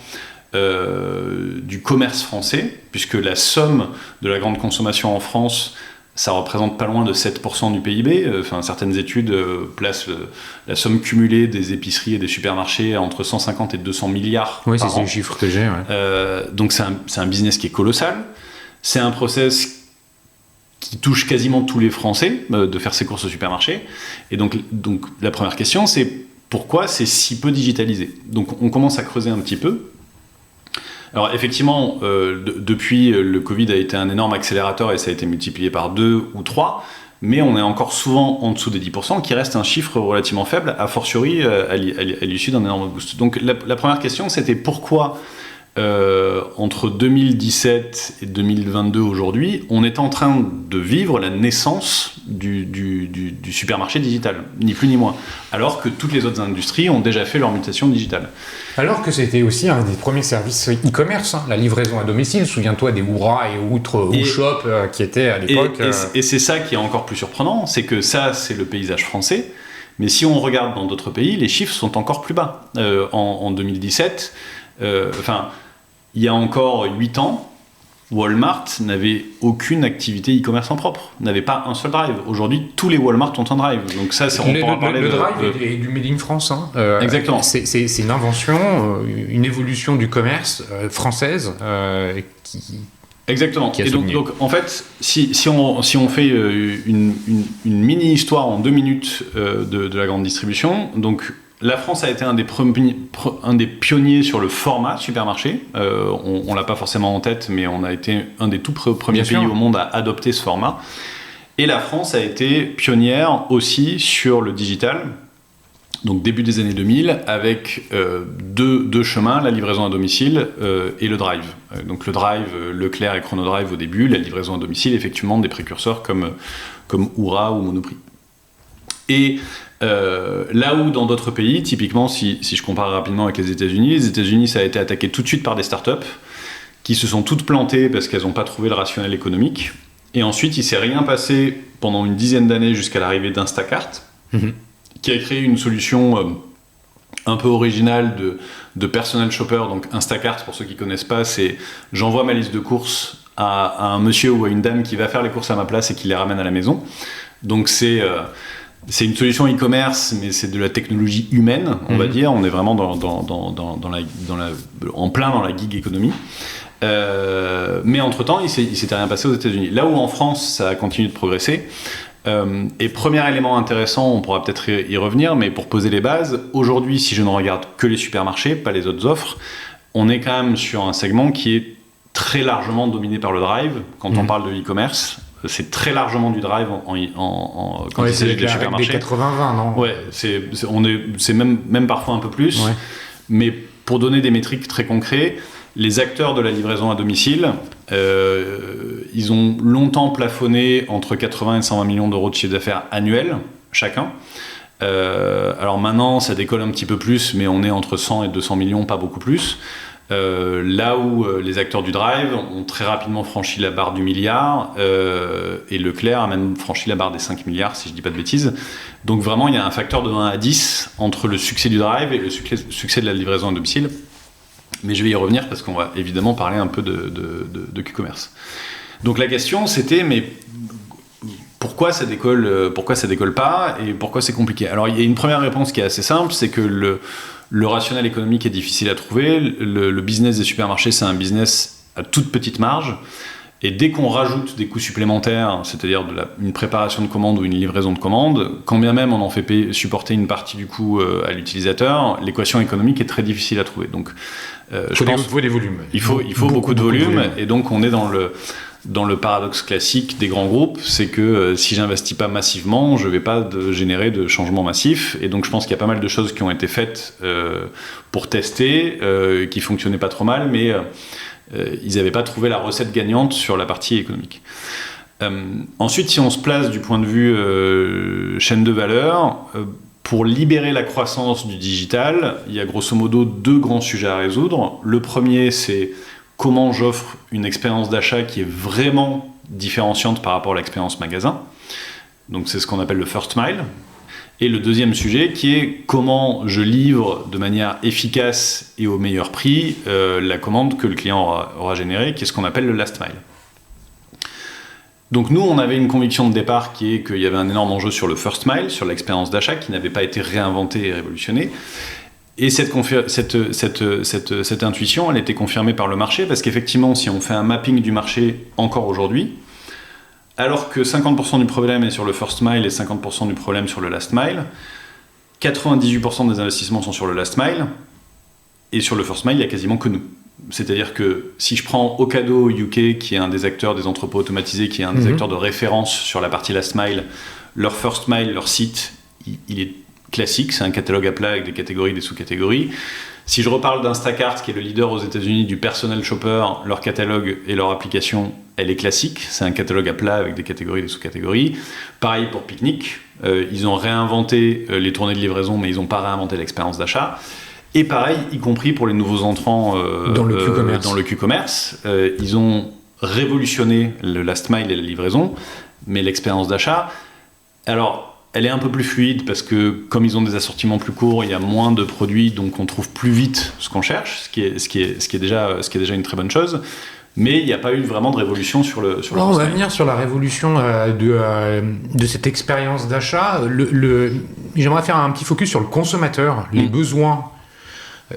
du commerce français, puisque la somme de la grande consommation en France, ça représente pas loin de 7% du PIB. Certaines études placent la somme cumulée des épiceries et des supermarchés entre 150 et 200 milliards par an. Oui, c'est les chiffres que j'ai. Ouais. Donc c'est un business qui est colossal. C'est un process qui touche quasiment tous les Français, de faire ses courses au supermarché. Et donc la première question, c'est pourquoi c'est si peu digitalisé ? Donc on commence à creuser un petit peu. Alors effectivement, depuis, le Covid a été un énorme accélérateur et ça a été multiplié par 2 ou 3, mais on est encore souvent en dessous des 10%, qui reste un chiffre relativement faible, a fortiori à l'issue d'un énorme boost. Donc la première question, c'était pourquoi entre 2017 et 2022 aujourd'hui, on est en train de vivre la naissance du supermarché digital, ni plus ni moins, alors que toutes les autres industries ont déjà fait leur mutation digitale. Alors que c'était aussi un des premiers services e-commerce, la livraison à domicile. Souviens-toi des Oura et Shop qui étaient à l'époque. Et c'est ça qui est encore plus surprenant, c'est que ça, c'est le paysage français. Mais si on regarde dans d'autres pays, les chiffres sont encore plus bas. En 2017, il y a encore 8 ans, Walmart n'avait aucune activité e-commerce en propre, n'avait pas un seul drive. Aujourd'hui, tous les Walmart ont un drive. Donc ça, on pourra parler le drive est du Made in France. Exactement. C'est une invention, une évolution du commerce française qui... Exactement. Et donc, en fait, si on fait une mini-histoire en 2 minutes de la grande distribution, donc la France a été un des pionniers sur le format supermarché. On l'a pas forcément en tête, mais on a été un des tout premiers pays au monde à adopter ce format. Et la France a été pionnière aussi sur le digital. Donc début des années 2000, avec deux chemins, la livraison à domicile et le drive. Donc le drive, Leclerc et Chronodrive au début, la livraison à domicile, effectivement des précurseurs comme Oura ou Monoprix. Et là où dans d'autres pays, typiquement si je compare rapidement avec les États-Unis, ça a été attaqué tout de suite par des startups qui se sont toutes plantées parce qu'elles n'ont pas trouvé le rationnel économique. Et ensuite, il ne s'est rien passé pendant une dizaine d'années jusqu'à l'arrivée d'Instacart, qui a créé une solution un peu originale de personal shopper. Donc Instacart, pour ceux qui ne connaissent pas, c'est j'envoie ma liste de courses à un monsieur ou à une dame qui va faire les courses à ma place et qui les ramène à la maison. Donc c'est une solution e-commerce, mais c'est de la technologie humaine, on va dire. On est vraiment en plein dans la gig économie. Mais entre-temps, il s'était rien passé aux États-Unis. Là où en France, ça a continué de progresser. Et premier élément intéressant, on pourra peut-être y revenir, mais pour poser les bases, aujourd'hui, si je ne regarde que les supermarchés, pas les autres offres, on est quand même sur un segment qui est très largement dominé par le drive. Quand on parle de e-commerce, c'est très largement du drive quand il s'agit des supermarchés. Des 80-20, non ? Ouais, c'est même parfois un peu plus. Ouais. Mais pour donner des métriques très concrètes, les acteurs de la livraison à domicile, ils ont longtemps plafonné entre 80 et 120 millions d'euros de chiffre d'affaires annuel, chacun. Alors maintenant, ça décolle un petit peu plus, mais on est entre 100 et 200 millions, pas beaucoup plus. Là où les acteurs du drive ont très rapidement franchi la barre du milliard, et Leclerc a même franchi la barre des 5 milliards, si je ne dis pas de bêtises. Donc vraiment, il y a un facteur de 1 à 10 entre le succès du drive et le succès de la livraison à domicile. Mais je vais y revenir parce qu'on va évidemment parler un peu de Q-commerce. Donc la question c'était, mais pourquoi ça décolle pas et pourquoi c'est compliqué ? Alors il y a une première réponse qui est assez simple, c'est que le rationnel économique est difficile à trouver. Le business des supermarchés, c'est un business à toute petite marge. Et dès qu'on rajoute des coûts supplémentaires, c'est-à-dire une préparation de commande ou une livraison de commande, quand bien même on en fait supporter une partie du coût à l'utilisateur, l'équation économique est très difficile à trouver. Donc, il faut des volumes. Il faut beaucoup de volume. Et donc on est dans dans le paradoxe classique des grands groupes, c'est que si j'investis pas massivement, je vais pas générer de changements massifs. Et donc je pense qu'il y a pas mal de choses qui ont été faites pour tester, qui fonctionnaient pas trop mal, mais ils n'avaient pas trouvé la recette gagnante sur la partie économique. Ensuite, si on se place du point de vue chaîne de valeur, pour libérer la croissance du digital, il y a grosso modo 2 grands sujets à résoudre. Le premier, c'est comment j'offre une expérience d'achat qui est vraiment différenciante par rapport à l'expérience magasin. Donc c'est ce qu'on appelle le first mile. Et le deuxième sujet qui est comment je livre de manière efficace et au meilleur prix la commande que le client aura générée, qui est ce qu'on appelle le last mile. Donc nous, on avait une conviction de départ qui est qu'il y avait un énorme enjeu sur le first mile, sur l'expérience d'achat qui n'avait pas été réinventée et révolutionnée. Et cette intuition, elle a été confirmée par le marché, parce qu'effectivement, si on fait un mapping du marché encore aujourd'hui, alors que 50% du problème est sur le first mile et 50% du problème sur le last mile, 98% des investissements sont sur le last mile, et sur le first mile, il n'y a quasiment que nous. C'est-à-dire que si je prends Ocado UK, qui est un des acteurs des entrepôts automatisés, qui est un des acteurs de référence sur la partie last mile, leur first mile, leur site, il est classique, c'est un catalogue à plat avec des catégories, des sous-catégories. Si je reparle d'Instacart, qui est le leader aux États-Unis du personal shopper, leur catalogue et leur application, elle est classique, c'est un catalogue à plat avec des catégories, des sous-catégories. Pareil pour Picnic, ils ont réinventé les tournées de livraison, mais ils n'ont pas réinventé l'expérience d'achat. Et pareil, y compris pour les nouveaux entrants dans le Q-commerce, ils ont révolutionné le last mile et la livraison, mais l'expérience d'achat, alors elle est un peu plus fluide parce que comme ils ont des assortiments plus courts, il y a moins de produits, donc on trouve plus vite ce qu'on cherche, ce qui est déjà une très bonne chose. Mais il n'y a pas eu vraiment de révolution sur le. On va venir sur la révolution de cette expérience d'achat. J'aimerais faire un petit focus sur le consommateur, les besoins.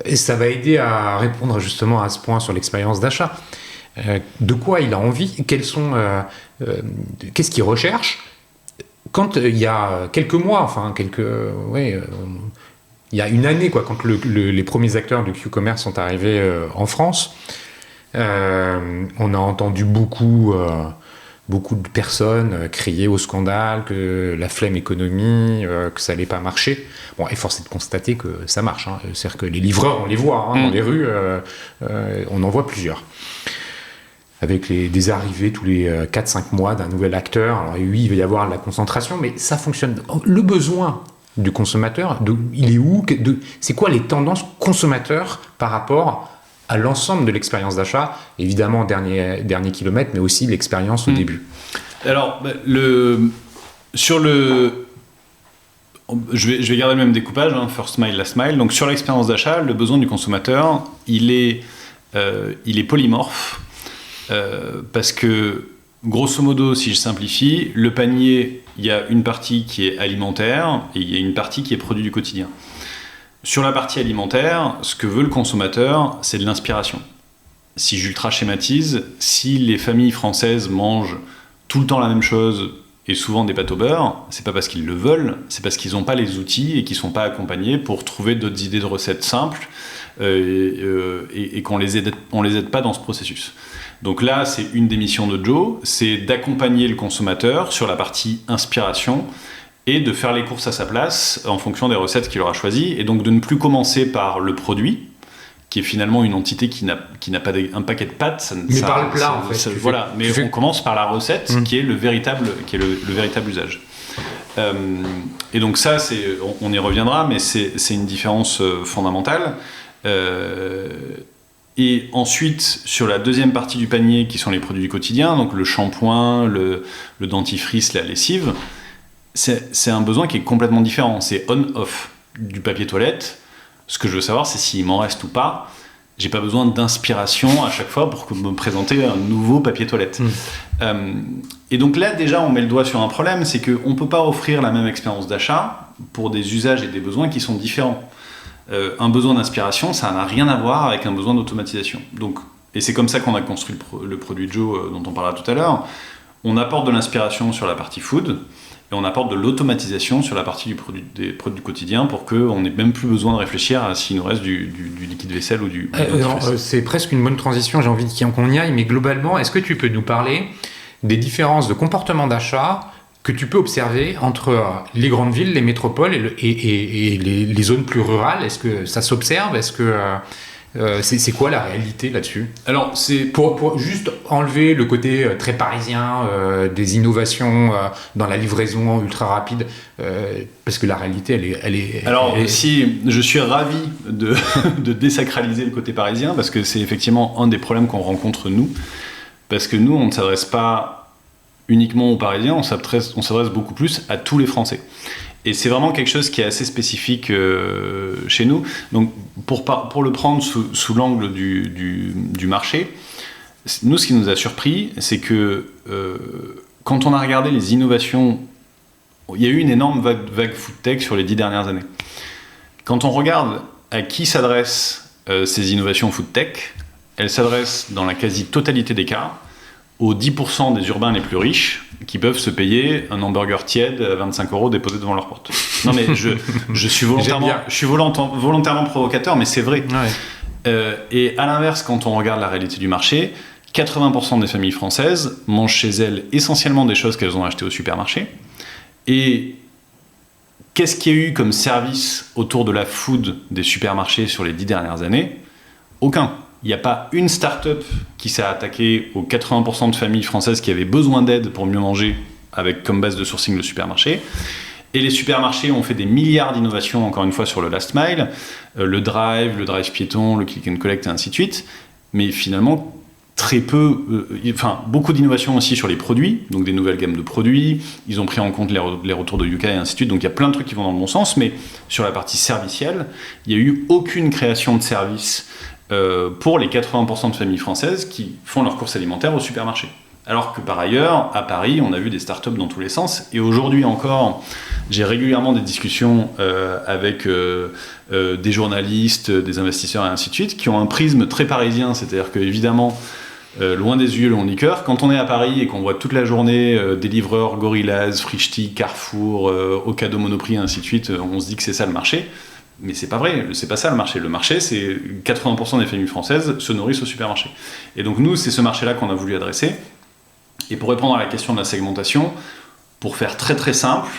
Et ça va aider à répondre justement à ce point sur l'expérience d'achat. De quoi il a envie, qu'est-ce qu'il recherche. Quand il y a quelques mois, il y a une année, quand les premiers acteurs du Q-commerce sont arrivés en France, on a entendu beaucoup de personnes crier au scandale, que la flemme économie, que ça n'allait pas marcher. Bon, et force est de constater que ça marche. C'est-à-dire que les livreurs, on les voit dans les rues, on en voit plusieurs. Avec des arrivées tous les 4-5 mois d'un nouvel acteur. Alors oui, il va y avoir de la concentration, mais ça fonctionne. Le besoin du consommateur, il est où ? C'est quoi les tendances consommateurs par rapport à l'ensemble de l'expérience d'achat ? Évidemment, dernier kilomètre, mais aussi l'expérience au début. Alors, je vais garder le même découpage, first mile, last mile. Donc sur l'expérience d'achat, le besoin du consommateur, il est polymorphe. Parce que, grosso modo, si je simplifie, le panier, il y a une partie qui est alimentaire et il y a une partie qui est produit du quotidien. Sur la partie alimentaire, ce que veut le consommateur, c'est de l'inspiration. Si j'ultra schématise, si les familles françaises mangent tout le temps la même chose et souvent des pâtes au beurre, c'est pas parce qu'ils le veulent, c'est parce qu'ils n'ont pas les outils et qu'ils sont pas accompagnés pour trouver d'autres idées de recettes simples et qu'on les aide pas dans ce processus. Donc là, c'est une des missions de Joe, c'est d'accompagner le consommateur sur la partie inspiration et de faire les courses à sa place en fonction des recettes qu'il aura choisies, et donc de ne plus commencer par le produit, qui est finalement une entité qui n'a pas un paquet de pâtes. Mais par le plat, en fait. Mais on commence par la recette, qui est le véritable usage. Et donc ça, on y reviendra, mais c'est une différence fondamentale. Et ensuite, sur la deuxième partie du panier, qui sont les produits du quotidien, donc le shampoing, le dentifrice, la lessive, c'est un besoin qui est complètement différent. C'est on-off. Du papier toilette, ce que je veux savoir, c'est s'il m'en reste ou pas. J'ai pas besoin d'inspiration à chaque fois pour me présenter un nouveau papier toilette. Et donc là, déjà, on met le doigt sur un problème, c'est qu'on peut pas offrir la même expérience d'achat pour des usages et des besoins qui sont différents. Un besoin d'inspiration, ça n'a rien à voir avec un besoin d'automatisation. Donc, et c'est comme ça qu'on a construit le produit Joe dont on parlera tout à l'heure. On apporte de l'inspiration sur la partie food, et on apporte de l'automatisation sur la partie des produits du quotidien pour qu'on n'ait même plus besoin de réfléchir à s'il nous reste du liquide vaisselle ou du c'est presque une bonne transition, j'ai envie qu'on y aille, mais globalement, est-ce que tu peux nous parler des différences de comportement d'achat que tu peux observer entre les grandes villes, les métropoles et les zones plus rurales? Est-ce que ça s'observe? Est-ce que c'est quoi la réalité là-dessus? Alors, c'est pour juste enlever le côté très parisien des innovations dans la livraison ultra rapide, parce que la réalité, elle est. Alors, si je suis ravi de désacraliser le côté parisien, parce que c'est effectivement un des problèmes qu'on rencontre nous, parce que nous, on ne s'adresse pas uniquement aux Parisiens, on s'adresse beaucoup plus à tous les Français. Et c'est vraiment quelque chose qui est assez spécifique chez nous. Donc, pour le prendre sous l'angle du marché, nous, ce qui nous a surpris, c'est que quand on a regardé les innovations, il y a eu une énorme vague food tech sur les 10 dernières années. Quand on regarde à qui s'adressent ces innovations food tech, elles s'adressent dans la quasi-totalité des cas aux 10% des urbains les plus riches qui peuvent se payer un hamburger tiède à 25 € déposé devant leur porte. Non mais je suis volontairement provocateur, mais c'est vrai. Ouais. Et à l'inverse, quand on regarde la réalité du marché, 80% des familles françaises mangent chez elles essentiellement des choses qu'elles ont achetées au supermarché. Et qu'est-ce qu'il y a eu comme service autour de la food des supermarchés sur les 10 dernières années? Aucun. Il n'y a pas une start-up qui s'est attaquée aux 80% de familles françaises qui avaient besoin d'aide pour mieux manger, avec comme base de sourcing le supermarché. Et les supermarchés ont fait des milliards d'innovations, encore une fois, sur le last mile, le drive piéton, le click and collect, et ainsi de suite. Mais finalement, très peu, beaucoup d'innovations aussi sur les produits, donc des nouvelles gammes de produits. Ils ont pris en compte les retours de Yuka et ainsi de suite. Donc il y a plein de trucs qui vont dans le bon sens, mais sur la partie servicielle, il n'y a eu aucune création de service pour les 80% de familles françaises qui font leurs courses alimentaires au supermarché. Alors que par ailleurs, à Paris, on a vu des startups dans tous les sens. Et aujourd'hui encore, j'ai régulièrement des discussions avec des journalistes, des investisseurs et ainsi de suite, qui ont un prisme très parisien. C'est-à-dire qu'évidemment, loin des yeux, le liqueur, quand on est à Paris et qu'on voit toute la journée des livreurs Gorillaz, Frishti, Carrefour, Ocado Monoprix et ainsi de suite, on se dit que c'est ça le marché. Mais c'est pas vrai, c'est pas ça le marché. Le marché, c'est 80% des familles françaises se nourrissent au supermarché. Et donc nous, c'est ce marché-là qu'on a voulu adresser. Et pour répondre à la question de la segmentation, pour faire très très simple,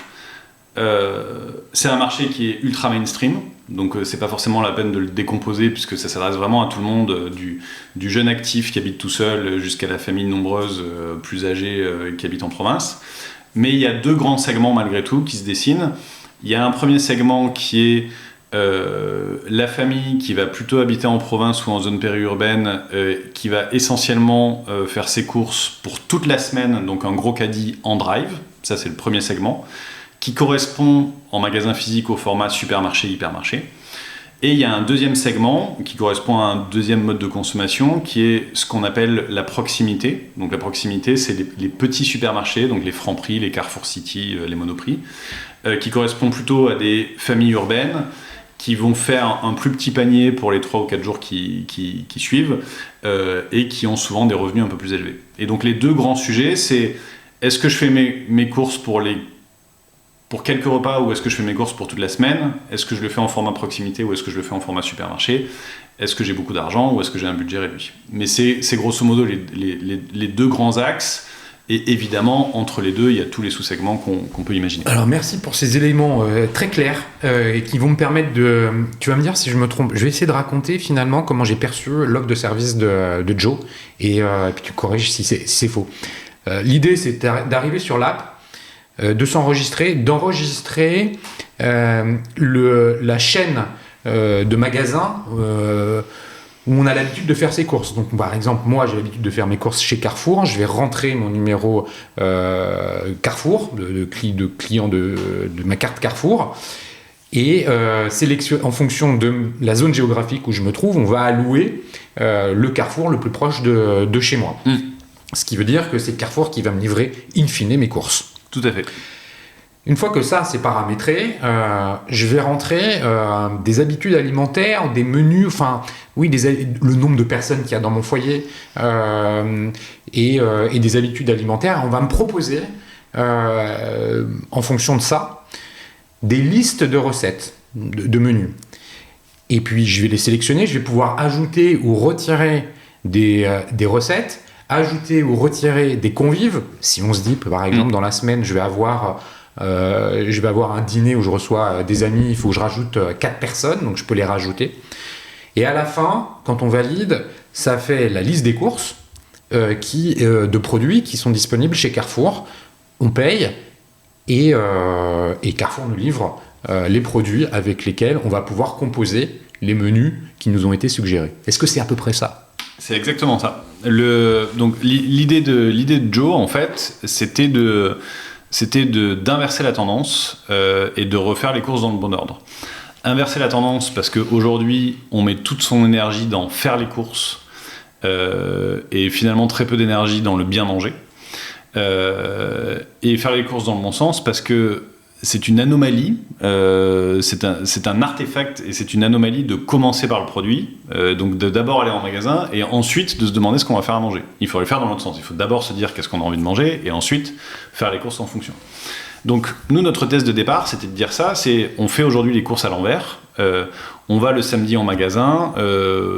c'est un marché qui est ultra mainstream, donc c'est pas forcément la peine de le décomposer puisque ça s'adresse vraiment à tout le monde, du jeune actif qui habite tout seul jusqu'à la famille nombreuse plus âgée qui habite en province. Mais il y a deux grands segments malgré tout qui se dessinent. Il y a un premier segment qui est la famille qui va plutôt habiter en province ou en zone périurbaine, qui va essentiellement faire ses courses pour toute la semaine, donc un gros caddie en drive, ça c'est le premier segment, qui correspond en magasin physique au format supermarché-hypermarché. Et il y a un deuxième segment qui correspond à un deuxième mode de consommation qui est ce qu'on appelle la proximité. Donc la proximité, c'est les petits supermarchés, donc les Franprix, les Carrefour City, les Monoprix, qui correspondent plutôt à des familles urbaines qui vont faire un plus petit panier pour les 3 ou 4 jours qui suivent et qui ont souvent des revenus un peu plus élevés. Et donc les deux grands sujets, c'est est-ce que je fais mes courses pour quelques repas ou est-ce que je fais mes courses pour toute la semaine? Est-ce que je le fais en format proximité ou est-ce que je le fais en format supermarché? Est-ce que j'ai beaucoup d'argent ou est-ce que j'ai un budget réduit? Mais c'est grosso modo les deux grands axes. Et évidemment, entre les deux, il y a tous les sous-segments qu'on peut imaginer. Alors, merci pour ces éléments très clairs et qui vont me permettre de... Tu vas me dire si je me trompe. Je vais essayer de raconter finalement comment j'ai perçu l'offre de service de Joe et puis tu corriges si c'est faux. L'idée, c'est d'arriver sur l'app, de s'enregistrer, d'enregistrer la chaîne de magasins où on a l'habitude de faire ses courses. Donc, par exemple, moi, j'ai l'habitude de faire mes courses chez Carrefour. Je vais rentrer mon numéro Carrefour, de client de ma carte Carrefour. Et en fonction de la zone géographique où je me trouve, on va allouer le Carrefour le plus proche de chez moi. Ce qui veut dire que c'est Carrefour qui va me livrer, in fine, mes courses. Tout à fait. Une fois que ça, c'est paramétré, je vais rentrer des habitudes alimentaires, des menus, le nombre de personnes qu'il y a dans mon foyer et des habitudes alimentaires. On va me proposer en fonction de ça, des listes de recettes, de menus. Et puis, je vais les sélectionner, je vais pouvoir ajouter ou retirer des recettes, ajouter ou retirer des convives. Si on se dit, par exemple, dans la semaine, je vais avoir un dîner où je reçois des amis, il faut que je rajoute 4 personnes, donc je peux les rajouter. Et à la fin, quand on valide, ça fait la liste des courses de produits qui sont disponibles chez Carrefour. On paye et Carrefour nous livre les produits avec lesquels on va pouvoir composer les menus qui nous ont été suggérés. Est-ce que c'est à peu près ça ? C'est exactement ça. Donc l'idée de Joe, en fait, c'était d'inverser la tendance et de refaire les courses dans le bon ordre. Inverser la tendance parce qu'aujourd'hui, on met toute son énergie dans faire les courses et finalement très peu d'énergie dans le bien manger. Et faire les courses dans le bon sens parce que c'est une anomalie, c'est un artefact et c'est une anomalie de commencer par le produit, donc de d'abord aller en magasin et ensuite de se demander ce qu'on va faire à manger. Il faut le faire dans l'autre sens, il faut d'abord se dire qu'est-ce qu'on a envie de manger et ensuite faire les courses en fonction. Donc nous, notre thèse de départ, c'était de dire ça, on fait aujourd'hui les courses à l'envers, on va le samedi en magasin,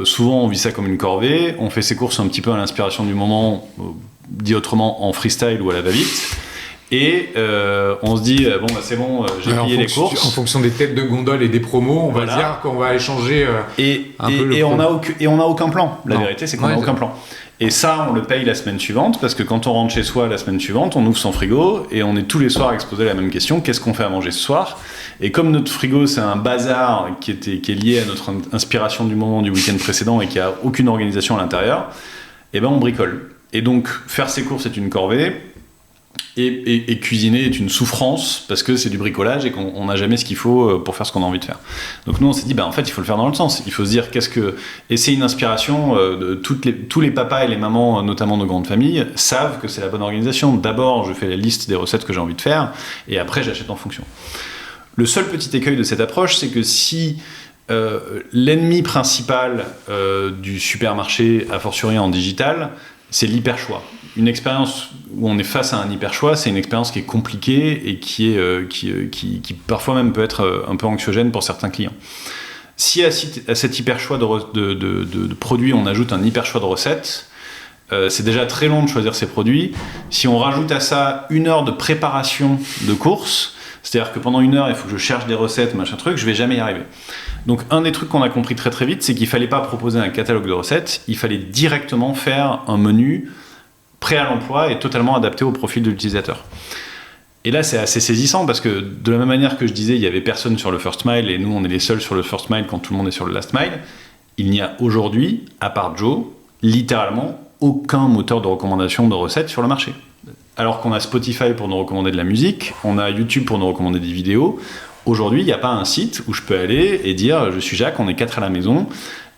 souvent on vit ça comme une corvée, on fait ses courses un petit peu à l'inspiration du moment, dit autrement en freestyle ou à la va-vite. Et on se dit, c'est bon, j'ai payé les courses. En fonction des têtes de gondole et des promos, on va dire qu'on va échanger un peu et on n'a aucun plan. La vérité, c'est qu'on n'a aucun plan. Et ça, on le paye la semaine suivante, parce que quand on rentre chez soi la semaine suivante, on ouvre son frigo et on est tous les soirs exposé à la même question, qu'est-ce qu'on fait à manger ce soir ? Et comme notre frigo, c'est un bazar qui est lié à notre inspiration du moment du week-end précédent et qui n'a aucune organisation à l'intérieur, on bricole. Et donc, faire ses courses est une corvée, et cuisiner est une souffrance parce que c'est du bricolage et qu'on n'a jamais ce qu'il faut pour faire ce qu'on a envie de faire. Donc nous on s'est dit en fait il faut le faire dans l'autre sens, il faut se dire et c'est une inspiration de tous les papas et les mamans notamment de grandes familles savent que c'est la bonne organisation. D'abord je fais la liste des recettes que j'ai envie de faire et après j'achète en fonction. Le seul petit écueil de cette approche, c'est que si l'ennemi principal du supermarché, a fortiori en digital, c'est l'hyper-choix. Une expérience où on est face à un hyper-choix, c'est une expérience qui est compliquée et qui parfois même peut être un peu anxiogène pour certains clients. Si à cet hyper-choix de produits, on ajoute un hyper-choix de recettes, c'est déjà très long de choisir ces produits. Si on rajoute à ça 1 heure de préparation de course, c'est-à-dire que pendant 1 heure, il faut que je cherche des recettes, machin truc, je vais jamais y arriver. Donc un des trucs qu'on a compris très très vite, c'est qu'il fallait pas proposer un catalogue de recettes, il fallait directement faire un menu prêt à l'emploi et totalement adapté au profil de l'utilisateur. Et là, c'est assez saisissant parce que de la même manière que je disais, il y avait personne sur le first mile et nous, on est les seuls sur le first mile quand tout le monde est sur le last mile. Il n'y a aujourd'hui, à part Joe, littéralement aucun moteur de recommandation de recettes sur le marché. Alors qu'on a Spotify pour nous recommander de la musique, on a YouTube pour nous recommander des vidéos. Aujourd'hui, il n'y a pas un site où je peux aller et dire « Je suis Jacques, on est 4 à la maison,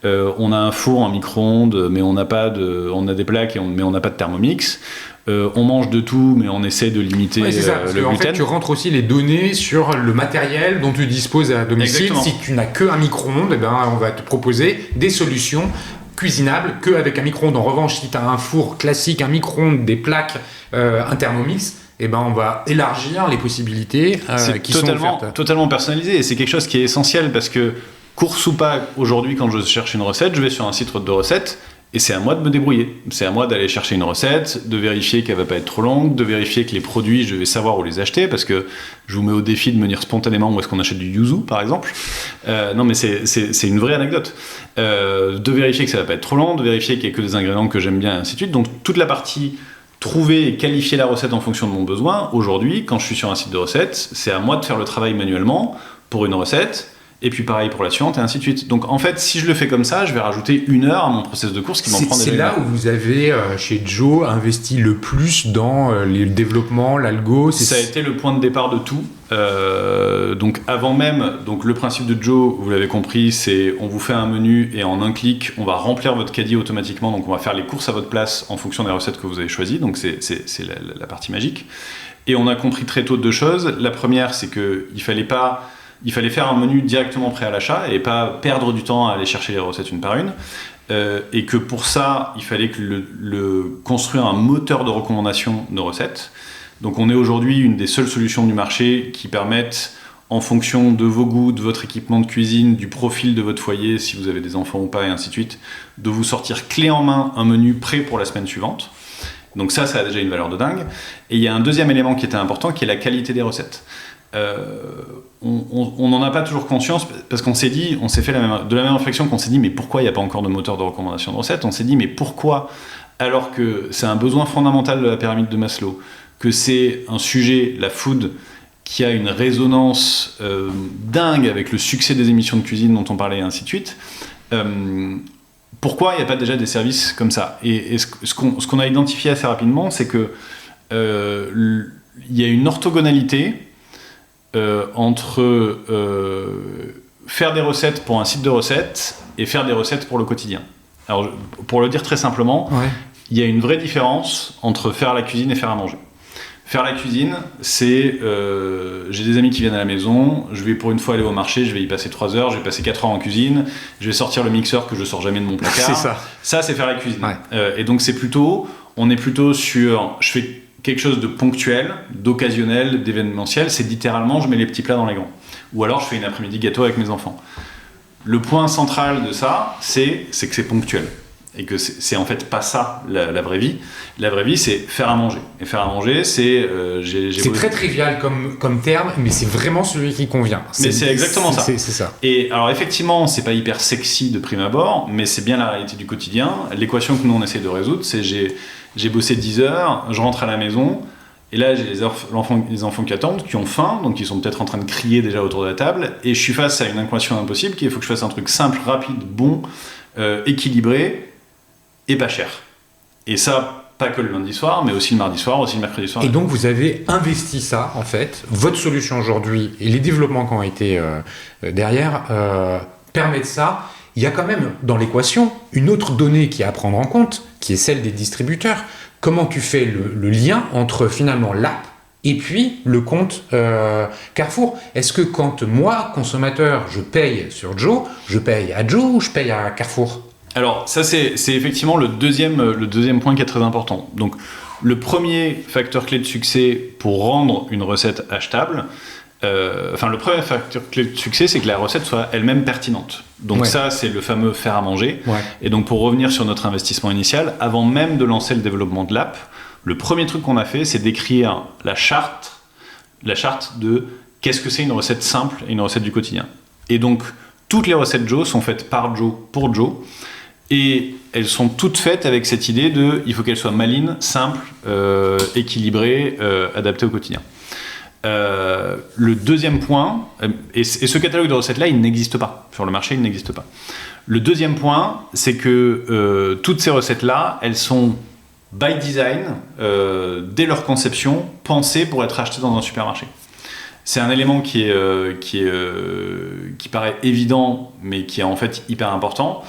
on a un four, un micro-ondes, mais on a des plaques, mais on n'a pas de Thermomix. On mange de tout, mais on essaie de limiter le gluten. En fait, tu rentres aussi les données sur le matériel dont tu disposes à domicile. Exactement. Si tu n'as qu'un micro-ondes, on va te proposer des solutions cuisinables qu'avec un micro-ondes. En revanche, si tu as un four classique, un micro-ondes, des plaques, un Thermomix, on va élargir les possibilités qui sont offertes. Totalement personnalisé, et c'est quelque chose qui est essentiel parce que, course ou pas, aujourd'hui, quand je cherche une recette, je vais sur un site de recettes et c'est à moi de me débrouiller. C'est à moi d'aller chercher une recette, de vérifier qu'elle va pas être trop longue, de vérifier que les produits, je vais savoir où les acheter parce que je vous mets au défi de me dire spontanément où est-ce qu'on achète du yuzu, par exemple. Non, mais c'est une vraie anecdote. De vérifier que ça va pas être trop long, de vérifier qu'il y a que des ingrédients que j'aime bien, et ainsi de suite. Donc, toute la partie trouver et qualifier la recette en fonction de mon besoin, aujourd'hui, quand je suis sur un site de recettes, c'est à moi de faire le travail manuellement pour une recette, et puis pareil pour la suivante, et ainsi de suite. Donc en fait, si je le fais comme ça, je vais rajouter 1 heure à mon process de course qui m'en prend déjà. C'est là où vous avez, chez Joe, investi le plus dans le développement, l'algo. Ça a été le point de départ de tout. Donc avant même, le principe de Joe, vous l'avez compris, c'est on vous fait un menu et en un clic, on va remplir votre caddie automatiquement. Donc on va faire les courses à votre place en fonction des recettes que vous avez choisies. Donc c'est la partie magique. Et on a compris très tôt 2 choses. La première, c'est qu'il fallait faire un menu directement prêt à l'achat et pas perdre du temps à aller chercher les recettes une par une. Et que pour ça, il fallait construire un moteur de recommandation de recettes. Donc on est aujourd'hui une des seules solutions du marché qui permettent, en fonction de vos goûts, de votre équipement de cuisine, du profil de votre foyer, si vous avez des enfants ou pas, et ainsi de suite, de vous sortir clé en main un menu prêt pour la semaine suivante. Donc ça a déjà une valeur de dingue. Et il y a un deuxième élément qui était important, qui est la qualité des recettes. On n'en a pas toujours conscience, parce qu'on s'est dit, on s'est fait de la même réflexion qu'on s'est dit, mais pourquoi il n'y a pas encore de moteur de recommandation de recettes ? On s'est dit, mais pourquoi, alors que c'est un besoin fondamental de la pyramide de Maslow, que c'est un sujet, la food, qui a une résonance dingue avec le succès des émissions de cuisine dont on parlait et ainsi de suite, pourquoi il n'y a pas déjà des services comme ça ? Et ce qu'on a identifié assez rapidement, c'est que il y a une orthogonalité entre faire des recettes pour un site de recettes et faire des recettes pour le quotidien. Alors, pour le dire très simplement, il y a une vraie différence entre faire la cuisine et faire à manger. Faire la cuisine, c'est j'ai des amis qui viennent à la maison, je vais pour une fois aller au marché, je vais y passer 3 heures, je vais passer 4 heures en cuisine, je vais sortir le mixeur que je sors jamais de mon placard. C'est ça. Ça, c'est faire la cuisine. Et donc on est plutôt sur, je fais quelque chose de ponctuel, d'occasionnel, d'événementiel, c'est littéralement je mets les petits plats dans les grands. Ou alors je fais une après-midi gâteau avec mes enfants. Le point central de ça, c'est que c'est ponctuel. Et que c'est en fait pas ça la vraie vie. La vraie vie, c'est faire à manger. Et faire à manger, c'est... c'est très trivial comme terme, mais c'est vraiment celui qui convient. Mais c'est exactement ça. C'est ça. Et alors effectivement, c'est pas hyper sexy de prime abord, mais c'est bien la réalité du quotidien. L'équation que nous, on essaie de résoudre, c'est j'ai bossé 10 heures, je rentre à la maison, et là, j'ai les enfants qui attendent, qui ont faim, donc ils sont peut-être en train de crier déjà autour de la table, et je suis face à une équation impossible, qu'il faut que je fasse un truc simple, rapide, bon, équilibré, et pas cher. Et ça, pas que le lundi soir, mais aussi le mardi soir, aussi le mercredi soir. Et donc vous avez investi ça, en fait. Votre solution aujourd'hui et les développements qui ont été derrière permettent ça. Il y a quand même dans l'équation une autre donnée qui est à prendre en compte, qui est celle des distributeurs. Comment tu fais le lien entre finalement l'app et puis le compte Carrefour? Est-ce que quand moi, consommateur, je paye sur Joe, je paye à Joe ou je paye à Carrefour? Alors ça c'est effectivement le deuxième point qui est très important. Donc le premier facteur clé de succès pour rendre une recette achetable, le premier facteur clé de succès, c'est que la recette soit elle-même pertinente. Donc ça, c'est le fameux faire à manger. Et donc pour revenir sur notre investissement initial, avant même de lancer le développement de l'app, le premier truc qu'on a fait, c'est d'écrire la charte de qu'est-ce que c'est une recette simple et une recette du quotidien. Et donc toutes les recettes Joe sont faites par Joe pour Joe. Et elles sont toutes faites avec cette idée il faut qu'elles soient malines, simples, équilibrées, adaptées au quotidien. Le deuxième point, et ce catalogue de recettes-là, il n'existe pas. Sur le marché, il n'existe pas. Le deuxième point, c'est que toutes ces recettes-là, elles sont, by design, dès leur conception, pensées pour être achetées dans un supermarché. C'est un élément qui paraît évident, mais qui est en fait hyper important.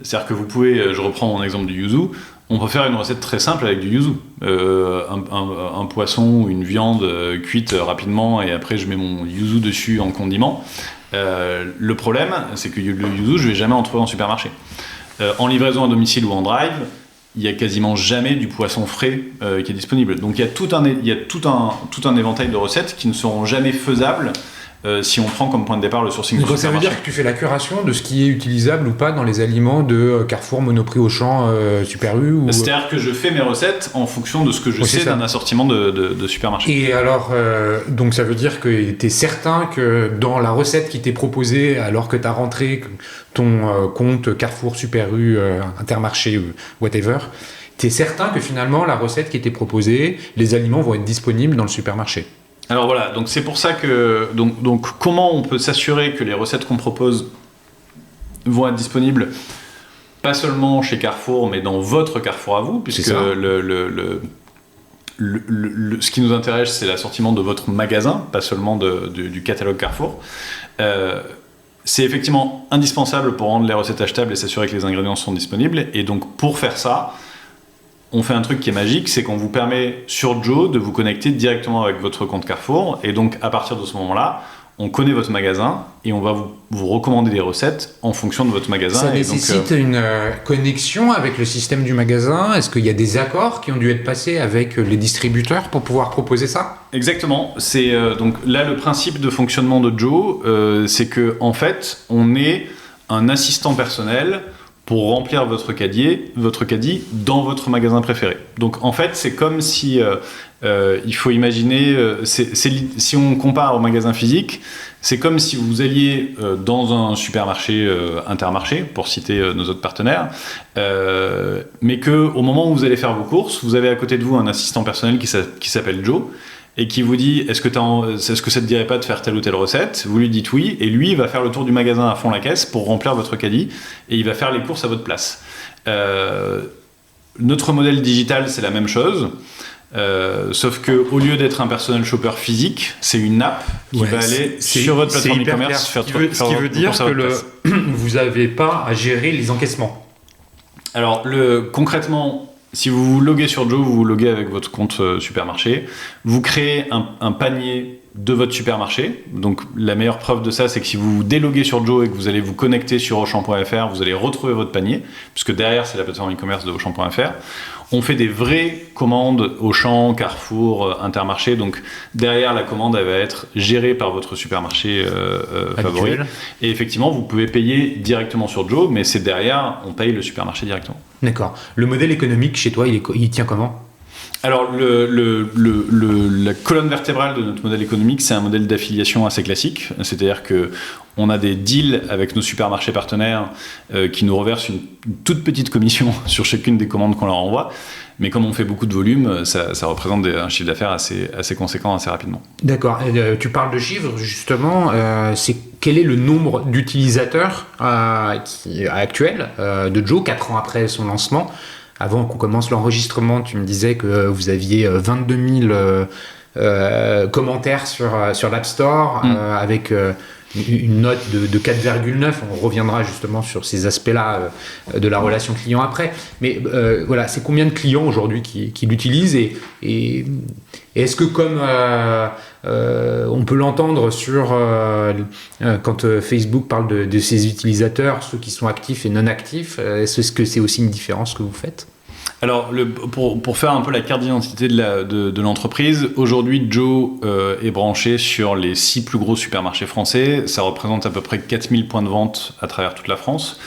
C'est-à-dire que vous pouvez, je reprends mon exemple du yuzu, on peut faire une recette très simple avec du yuzu. Un poisson ou une viande cuite rapidement et après je mets mon yuzu dessus en condiment. Le problème, c'est que le yuzu, je ne vais jamais en trouver en supermarché. En livraison à domicile ou en drive, il n'y a quasiment jamais du poisson frais qui est disponible. Donc il y a tout un éventail de recettes qui ne seront jamais faisables si on prend comme point de départ le sourcing du supermarché. Ça veut dire que tu fais la curation de ce qui est utilisable ou pas dans les aliments de Carrefour, Monoprix, Auchan, Super U ou... C'est-à-dire que je fais mes recettes en fonction de ce que je sais d'un assortiment de supermarché. Et alors, donc ça veut dire que tu es certain que dans la recette qui t'est proposée, alors que tu as rentré ton compte Carrefour, Super U, Intermarché, whatever, tu es certain que finalement la recette qui était proposée, les aliments vont être disponibles dans le supermarché? Alors voilà, donc c'est pour ça que donc comment on peut s'assurer que les recettes qu'on propose vont être disponibles pas seulement chez Carrefour mais dans votre Carrefour à vous, puisque ce qui nous intéresse c'est l'assortiment de votre magasin, pas seulement du catalogue Carrefour. C'est effectivement indispensable pour rendre les recettes achetables et s'assurer que les ingrédients sont disponibles, et donc pour faire ça, on fait un truc qui est magique, c'est qu'on vous permet sur Joe de vous connecter directement avec votre compte Carrefour, et donc à partir de ce moment-là, on connaît votre magasin et on va vous recommander des recettes en fonction de votre magasin. Ça nécessite une connexion avec le système du magasin. Est-ce qu'il y a des accords qui ont dû être passés avec les distributeurs pour pouvoir proposer ça ? Exactement. C'est donc là le principe de fonctionnement de Joe, c'est que en fait, on est un assistant personnel pour remplir votre caddie dans votre magasin préféré. Donc en fait, c'est comme si il faut imaginer, si on compare au magasin physique, c'est comme si vous alliez dans un supermarché Intermarché, pour citer nos autres partenaires, mais qu'au moment où vous allez faire vos courses, vous avez à côté de vous un assistant personnel qui s'appelle Joe, et qui vous dit est-ce que ça te dirait pas de faire telle ou telle recette ? Vous lui dites oui, et lui il va faire le tour du magasin à fond la caisse pour remplir votre caddie, et il va faire les courses à votre place. Notre modèle digital, c'est la même chose. Sauf que au lieu d'être un personal shopper physique, c'est une app qui va aller sur votre plateforme e-commerce faire ce qui veut dire que vous n'avez pas à gérer les encaissements. Alors concrètement, si vous vous loguez sur Joe, vous vous loguez avec votre compte supermarché, vous créez un panier de votre supermarché. Donc la meilleure preuve de ça, c'est que si vous vous déloguez sur Joe et que vous allez vous connecter sur Auchan.fr, vous allez retrouver votre panier, puisque derrière c'est la plateforme e-commerce de Auchan.fr. On fait des vraies commandes Auchan, Carrefour, Intermarché. Donc derrière, la commande elle va être gérée par votre supermarché favori. Et effectivement, vous pouvez payer directement sur Joe, mais c'est derrière, on paye le supermarché directement. D'accord. Le modèle économique chez toi, il tient comment ? Alors, la colonne vertébrale de notre modèle économique, c'est un modèle d'affiliation assez classique. C'est-à-dire qu'on a des deals avec nos supermarchés partenaires qui nous reversent une toute petite commission sur chacune des commandes qu'on leur envoie. Mais comme on fait beaucoup de volume, ça représente un chiffre d'affaires assez conséquent assez rapidement. D'accord. Tu parles de chiffres, justement. Quel est le nombre d'utilisateurs actuels de Joe, 4 ans après son lancement ? Avant qu'on commence l'enregistrement, tu me disais que vous aviez 22 000 commentaires sur l'App Store avec une note de 4,9. On reviendra justement sur ces aspects-là de la relation client après. Mais voilà, c'est combien de clients aujourd'hui qui l'utilisent et est-ce que comme on peut l'entendre quand Facebook parle de ses utilisateurs, ceux qui sont actifs et non actifs, est-ce que c'est aussi une différence que vous faites ? Alors, pour faire un peu la carte d'identité de l'entreprise, aujourd'hui, Joe est branché sur les 6 plus gros supermarchés français. Ça représente à peu près 4000 points de vente à travers toute la France.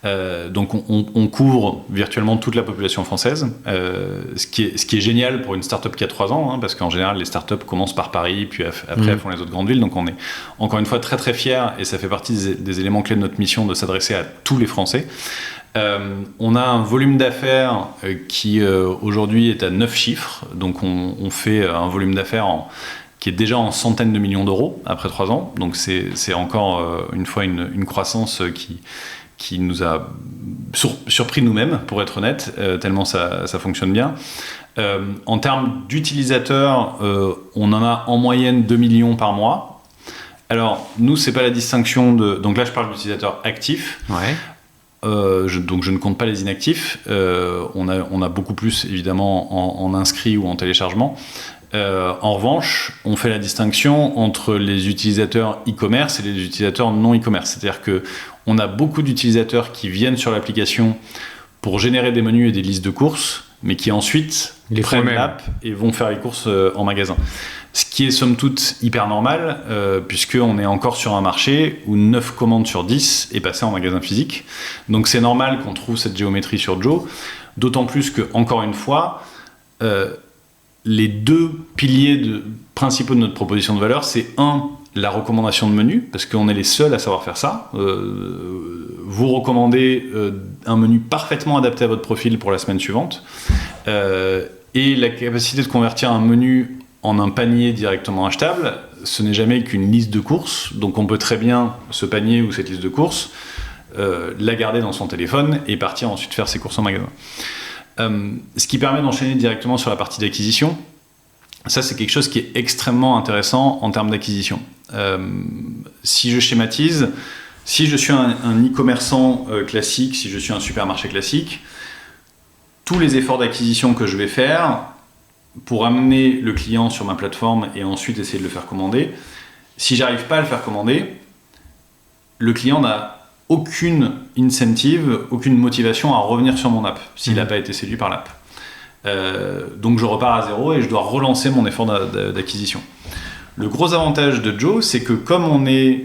Donc, on couvre virtuellement toute la population française, ce qui est génial pour une start-up qui a 3 ans, parce qu'en général, les start-up commencent par Paris, puis après, elles font les autres grandes villes. Donc, on est encore une fois très, très fiers, et ça fait partie des éléments clés de notre mission de s'adresser à tous les Français. On a un volume d'affaires qui aujourd'hui est à 9 chiffres, donc on fait un volume d'affaires qui est déjà en centaines de millions d'euros après 3 ans, donc c'est encore une fois une croissance qui nous a surpris nous-mêmes, pour être honnête, tellement ça fonctionne bien. En termes d'utilisateurs, on en a en moyenne 2 millions par mois. Alors nous, c'est pas la distinction donc là je parle d'utilisateurs actifs. Ouais. Donc je ne compte pas les inactifs. On a beaucoup plus évidemment en inscrits ou en téléchargement. En revanche, on fait la distinction entre les utilisateurs e-commerce et les utilisateurs non e-commerce. C'est-à-dire qu'on a beaucoup d'utilisateurs qui viennent sur l'application pour générer des menus et des listes de courses, mais qui ensuite prennent l'app et vont faire les courses en magasin. Ce qui est somme toute hyper normal, puisqu'on est encore sur un marché où 9 commandes sur 10 est passé en magasin physique. Donc c'est normal qu'on trouve cette géométrie sur Joe, d'autant plus que, encore une fois, les 2 piliers principaux de notre proposition de valeur, c'est la recommandation de menu, parce qu'on est les seuls à savoir faire ça. Vous recommandez un menu parfaitement adapté à votre profil pour la semaine suivante, et la capacité de convertir un menu en un panier directement achetable, ce n'est jamais qu'une liste de courses, donc on peut très bien, ce panier ou cette liste de courses, la garder dans son téléphone et partir ensuite faire ses courses en magasin. Ce qui permet d'enchaîner directement sur la partie d'acquisition. Ça, c'est quelque chose qui est extrêmement intéressant en termes d'acquisition. Si je schématise, si je suis un e-commerçant classique, si je suis un supermarché classique, tous les efforts d'acquisition que je vais faire pour amener le client sur ma plateforme et ensuite essayer de le faire commander, Si j'arrive pas à le faire commander, le client n'a aucune incentive, aucune motivation à revenir sur mon app s'il n'a pas été séduit par l'app. Donc je repars à zéro et je dois relancer mon effort d'acquisition. Le gros avantage de Joe, c'est que comme on est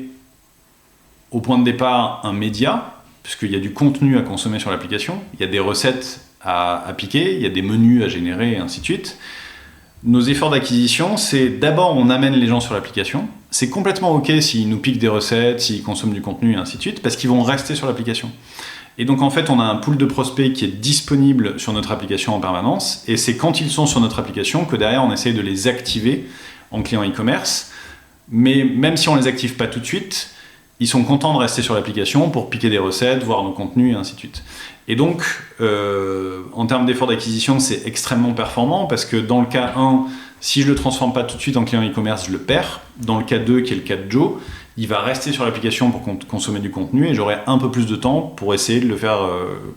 au point de départ un média, puisqu'il y a du contenu à consommer sur l'application, il y a des recettes à piquer, il y a des menus à générer et ainsi de suite, nos efforts d'acquisition, c'est d'abord on amène les gens sur l'application. C'est complètement OK s'ils nous piquent des recettes, s'ils consomment du contenu et ainsi de suite, parce qu'ils vont rester sur l'application. Et donc en fait, on a un pool de prospects qui est disponible sur notre application en permanence, et c'est quand ils sont sur notre application que derrière on essaye de les activer en client e-commerce. Mais même si on les active pas tout de suite, ils sont contents de rester sur l'application pour piquer des recettes, voir nos contenus et ainsi de suite. Et donc, en termes d'effort d'acquisition, c'est extrêmement performant parce que dans le cas 1, si je ne le transforme pas tout de suite en client e-commerce, je le perds. Dans le cas 2, qui est le cas de Joe, il va rester sur l'application pour consommer du contenu et j'aurai un peu plus de temps pour essayer de le faire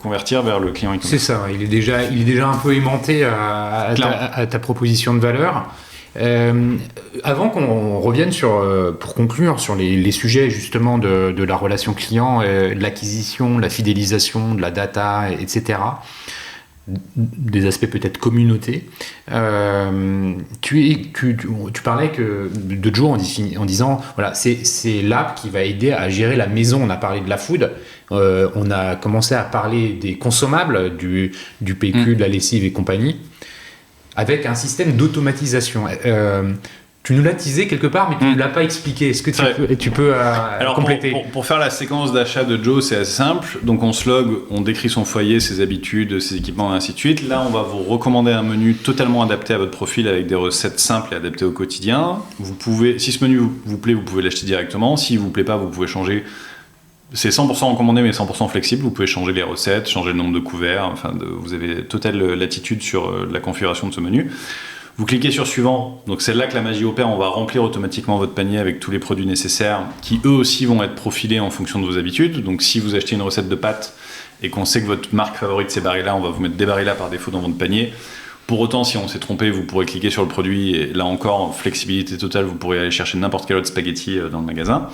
convertir vers le client e-commerce. C'est ça, il est déjà un peu aimanté à ta proposition de valeur. Avant qu'on revienne pour conclure sur les sujets justement de la relation client, de l'acquisition, de la fidélisation, de la data, etc., des aspects peut-être communauté, tu parlais de Joe en disant voilà, c'est l'app qui va aider à gérer la maison. On a parlé de la food, on a commencé à parler des consommables, du PQ, de la lessive et compagnie, avec un système d'automatisation. Tu nous l'as teasé quelque part, mais tu ne l'as pas expliqué. Est-ce que tu peux Alors compléter? Pour faire la séquence d'achat de Joe, c'est assez simple. Donc on se log, on décrit son foyer, ses habitudes, ses équipements, et ainsi de suite. Là, on va vous recommander un menu totalement adapté à votre profil avec des recettes simples et adaptées au quotidien. Vous pouvez, si ce menu vous plaît, vous pouvez l'acheter directement. S'il ne vous plaît pas, vous pouvez changer. C'est 100% recommandé, mais 100% flexible. Vous pouvez changer les recettes, changer le nombre de couverts. Vous avez totale latitude sur la configuration de ce menu. Vous cliquez sur suivant, donc c'est là que la magie opère, on va remplir automatiquement votre panier avec tous les produits nécessaires qui eux aussi vont être profilés en fonction de vos habitudes. Donc si vous achetez une recette de pâtes et qu'on sait que votre marque favorite c'est Barilla, on va vous mettre des Barilla par défaut dans votre panier. Pour autant, si on s'est trompé, vous pourrez cliquer sur le produit et là encore, flexibilité totale, vous pourrez aller chercher n'importe quel autre spaghetti dans le magasin.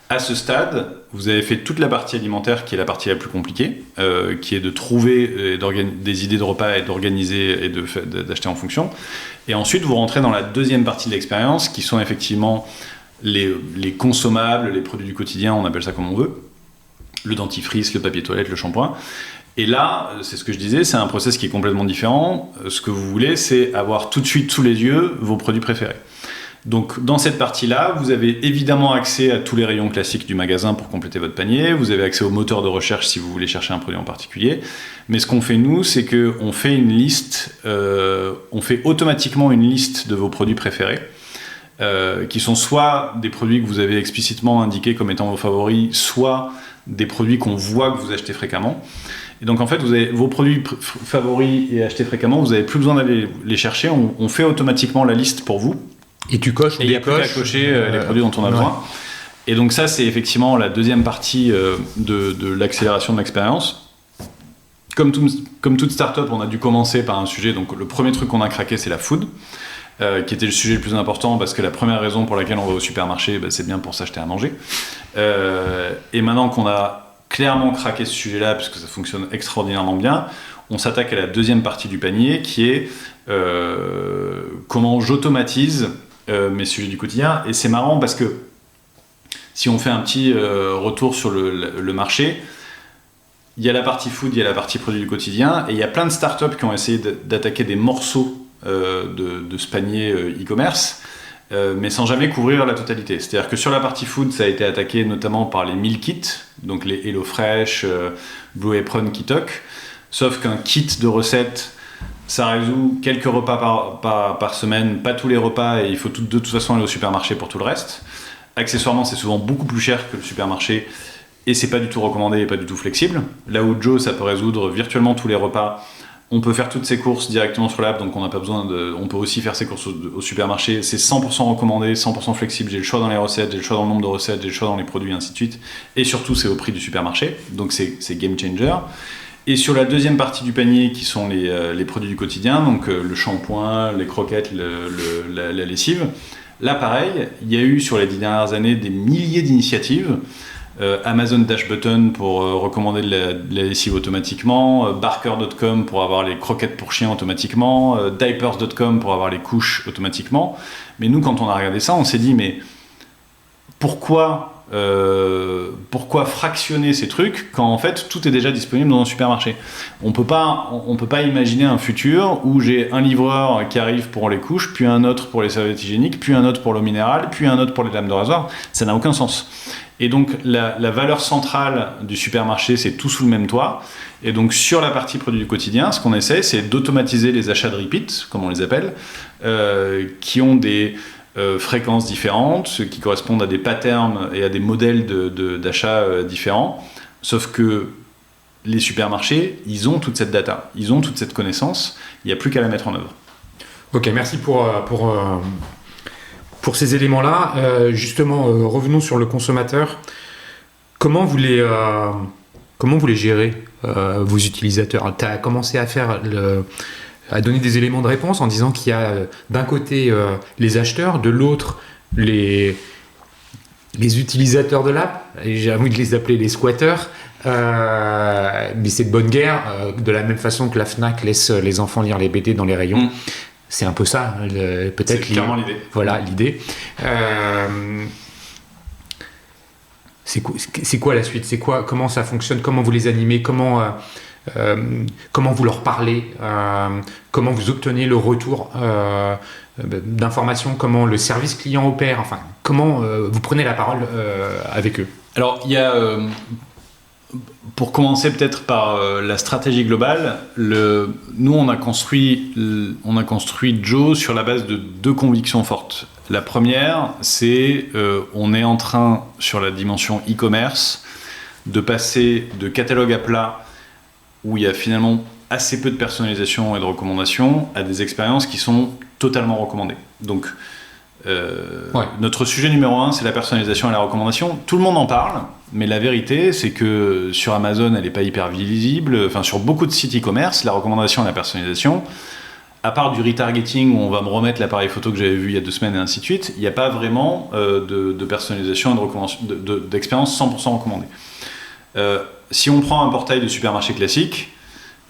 À ce stade, vous avez fait toute la partie alimentaire qui est la partie la plus compliquée, qui est de trouver des idées de repas et d'organiser et d'acheter en fonction. Et ensuite, vous rentrez dans la deuxième partie de l'expérience, qui sont effectivement les consommables, les produits du quotidien, on appelle ça comme on veut, le dentifrice, le papier toilette, le shampoing. Et là, c'est ce que je disais, c'est un process qui est complètement différent. Ce que vous voulez, c'est avoir tout de suite sous les yeux vos produits préférés. Donc dans cette partie-là, vous avez évidemment accès à tous les rayons classiques du magasin pour compléter votre panier, vous avez accès au moteur de recherche si vous voulez chercher un produit en particulier, mais ce qu'on fait nous, c'est qu'on fait une liste, on fait automatiquement une liste de vos produits préférés, qui sont soit des produits que vous avez explicitement indiqués comme étant vos favoris, soit des produits qu'on voit que vous achetez fréquemment. Et donc en fait, vous avez vos produits favoris et achetés fréquemment, vous n'avez plus besoin d'aller les chercher, on fait automatiquement la liste pour vous. Et tu coches ou il n'y a plus qu'à cocher les produits dont on a besoin. Et donc ça, c'est effectivement la deuxième partie de l'accélération de l'expérience. Comme toute start-up, on a dû commencer par un sujet. Donc le premier truc qu'on a craqué, c'est la food, qui était le sujet le plus important parce que la première raison pour laquelle on va au supermarché, c'est bien pour s'acheter à manger. Et maintenant qu'on a clairement craqué ce sujet-là, puisque ça fonctionne extraordinairement bien, on s'attaque à la deuxième partie du panier, qui est comment j'automatise mes sujets du quotidien. Et c'est marrant parce que si on fait un petit retour sur le marché, il y a la partie food, il y a la partie produits du quotidien, et il y a plein de startups qui ont essayé d'attaquer des morceaux de ce panier e-commerce, mais sans jamais couvrir la totalité. C'est-à-dire que sur la partie food, ça a été attaqué notamment par les meal kits, donc les HelloFresh, Blue Apron, Kitok, sauf qu'un kit de recettes, ça résout quelques repas par semaine, pas tous les repas, et il faut de toute façon aller au supermarché pour tout le reste. Accessoirement, c'est souvent beaucoup plus cher que le supermarché, et c'est pas du tout recommandé et pas du tout flexible. Là où Joe, ça peut résoudre virtuellement tous les repas. On peut faire toutes ses courses directement sur l'app, donc on n'a pas besoin on peut aussi faire ses courses au supermarché. C'est 100% recommandé, 100% flexible. J'ai le choix dans les recettes, j'ai le choix dans le nombre de recettes, j'ai le choix dans les produits, ainsi de suite. Et surtout, c'est au prix du supermarché, donc c'est game changer. Et sur la deuxième partie du panier, qui sont les produits du quotidien, donc le shampoing, les croquettes, la lessive, Là, pareil, il y a eu sur les 10 dernières années des milliers d'initiatives. Amazon Dash Button pour recommander de la lessive automatiquement, Barker.com pour avoir les croquettes pour chiens automatiquement, Diapers.com pour avoir les couches automatiquement. Mais nous, quand on a regardé ça, on s'est dit, mais pourquoi fractionner ces trucs quand en fait tout est déjà disponible dans un supermarché? On peut pas imaginer un futur où j'ai un livreur qui arrive pour les couches, puis un autre pour les serviettes hygiéniques, puis un autre pour l'eau minérale, puis un autre pour les lames de rasoir. Ça n'a aucun sens. Et donc la valeur centrale du supermarché, c'est tout sous le même toit. Et donc sur la partie produits du quotidien, ce qu'on essaie, c'est d'automatiser les achats de repeat, comme on les appelle, qui ont des fréquences différentes, qui correspondent à des patterns et à des modèles d'achat différents. Sauf que les supermarchés, ils ont toute cette data, ils ont toute cette connaissance, il n'y a plus qu'à la mettre en œuvre. Ok, merci pour ces éléments-là. Justement, revenons sur le consommateur. Comment vous les gérez, vos utilisateurs? Tu as commencé à donner des éléments de réponse en disant qu'il y a d'un côté les acheteurs, de l'autre les utilisateurs de l'app, et j'ai envie de les appeler les squatteurs, mais c'est de bonne guerre, de la même façon que la Fnac laisse les enfants lire les BD dans les rayons. C'est un peu ça, peut-être. C'est clairement l'idée. Voilà, l'idée. C'est quoi la suite? Comment ça fonctionne? Comment vous les animez? Comment vous leur parlez? Comment vous obtenez le retour d'informations? Comment le service client opère? Enfin, comment vous prenez la parole avec eux? Alors, il y a... pour commencer peut-être par la stratégie globale, nous on a construit Joe sur la base de 2 convictions fortes. La première, c'est on est en train, sur la dimension e-commerce, de passer de catalogue à plat, où il y a finalement assez peu de personnalisation et de recommandations, à des expériences qui sont totalement recommandées. Donc, notre sujet numéro 1, c'est la personnalisation et la recommandation. Tout le monde en parle, mais la vérité, c'est que sur Amazon, elle n'est pas hyper visible. Enfin, sur beaucoup de sites e-commerce, la recommandation et la personnalisation, à part du retargeting où on va me remettre l'appareil photo que j'avais vu il y a 2 semaines et ainsi de suite, il n'y a pas vraiment de personnalisation et d'expérience 100% recommandée. Si on prend un portail de supermarché classique,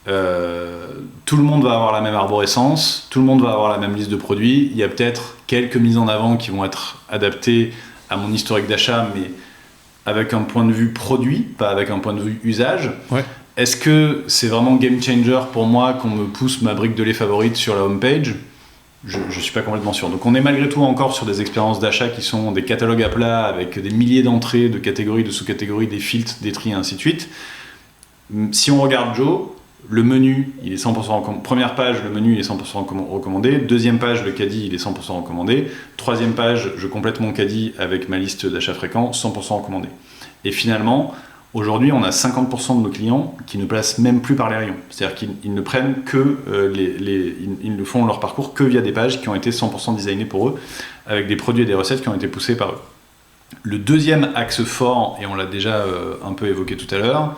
tout le monde va avoir la même arborescence, tout le monde va avoir la même liste de produits. Il y a peut-être quelques mises en avant qui vont être adaptées à mon historique d'achat, mais avec un point de vue produit, pas avec un point de vue usage. Ouais. Est-ce que c'est vraiment game changer pour moi qu'on me pousse ma brique de lait favorite sur la homepage? Je ne suis pas complètement sûr. Donc on est malgré tout encore sur des expériences d'achat qui sont des catalogues à plat avec des milliers d'entrées, de catégories, de sous-catégories, des filtres, des tris, et ainsi de suite. Si on regarde Joe, le menu, il est 100% recommandé. Première page, le menu, il est 100% recommandé. Deuxième page, le caddie, il est 100% recommandé. Troisième page, je complète mon caddie avec ma liste d'achats fréquents, 100% recommandé. Et finalement, aujourd'hui, on a 50% de nos clients qui ne passent même plus par les rayons. C'est-à-dire qu'ils ne prennent que ils ne font leur parcours que via des pages qui ont été 100% designées pour eux, avec des produits et des recettes qui ont été poussés par eux. Le deuxième axe fort, et on l'a déjà un peu évoqué tout à l'heure,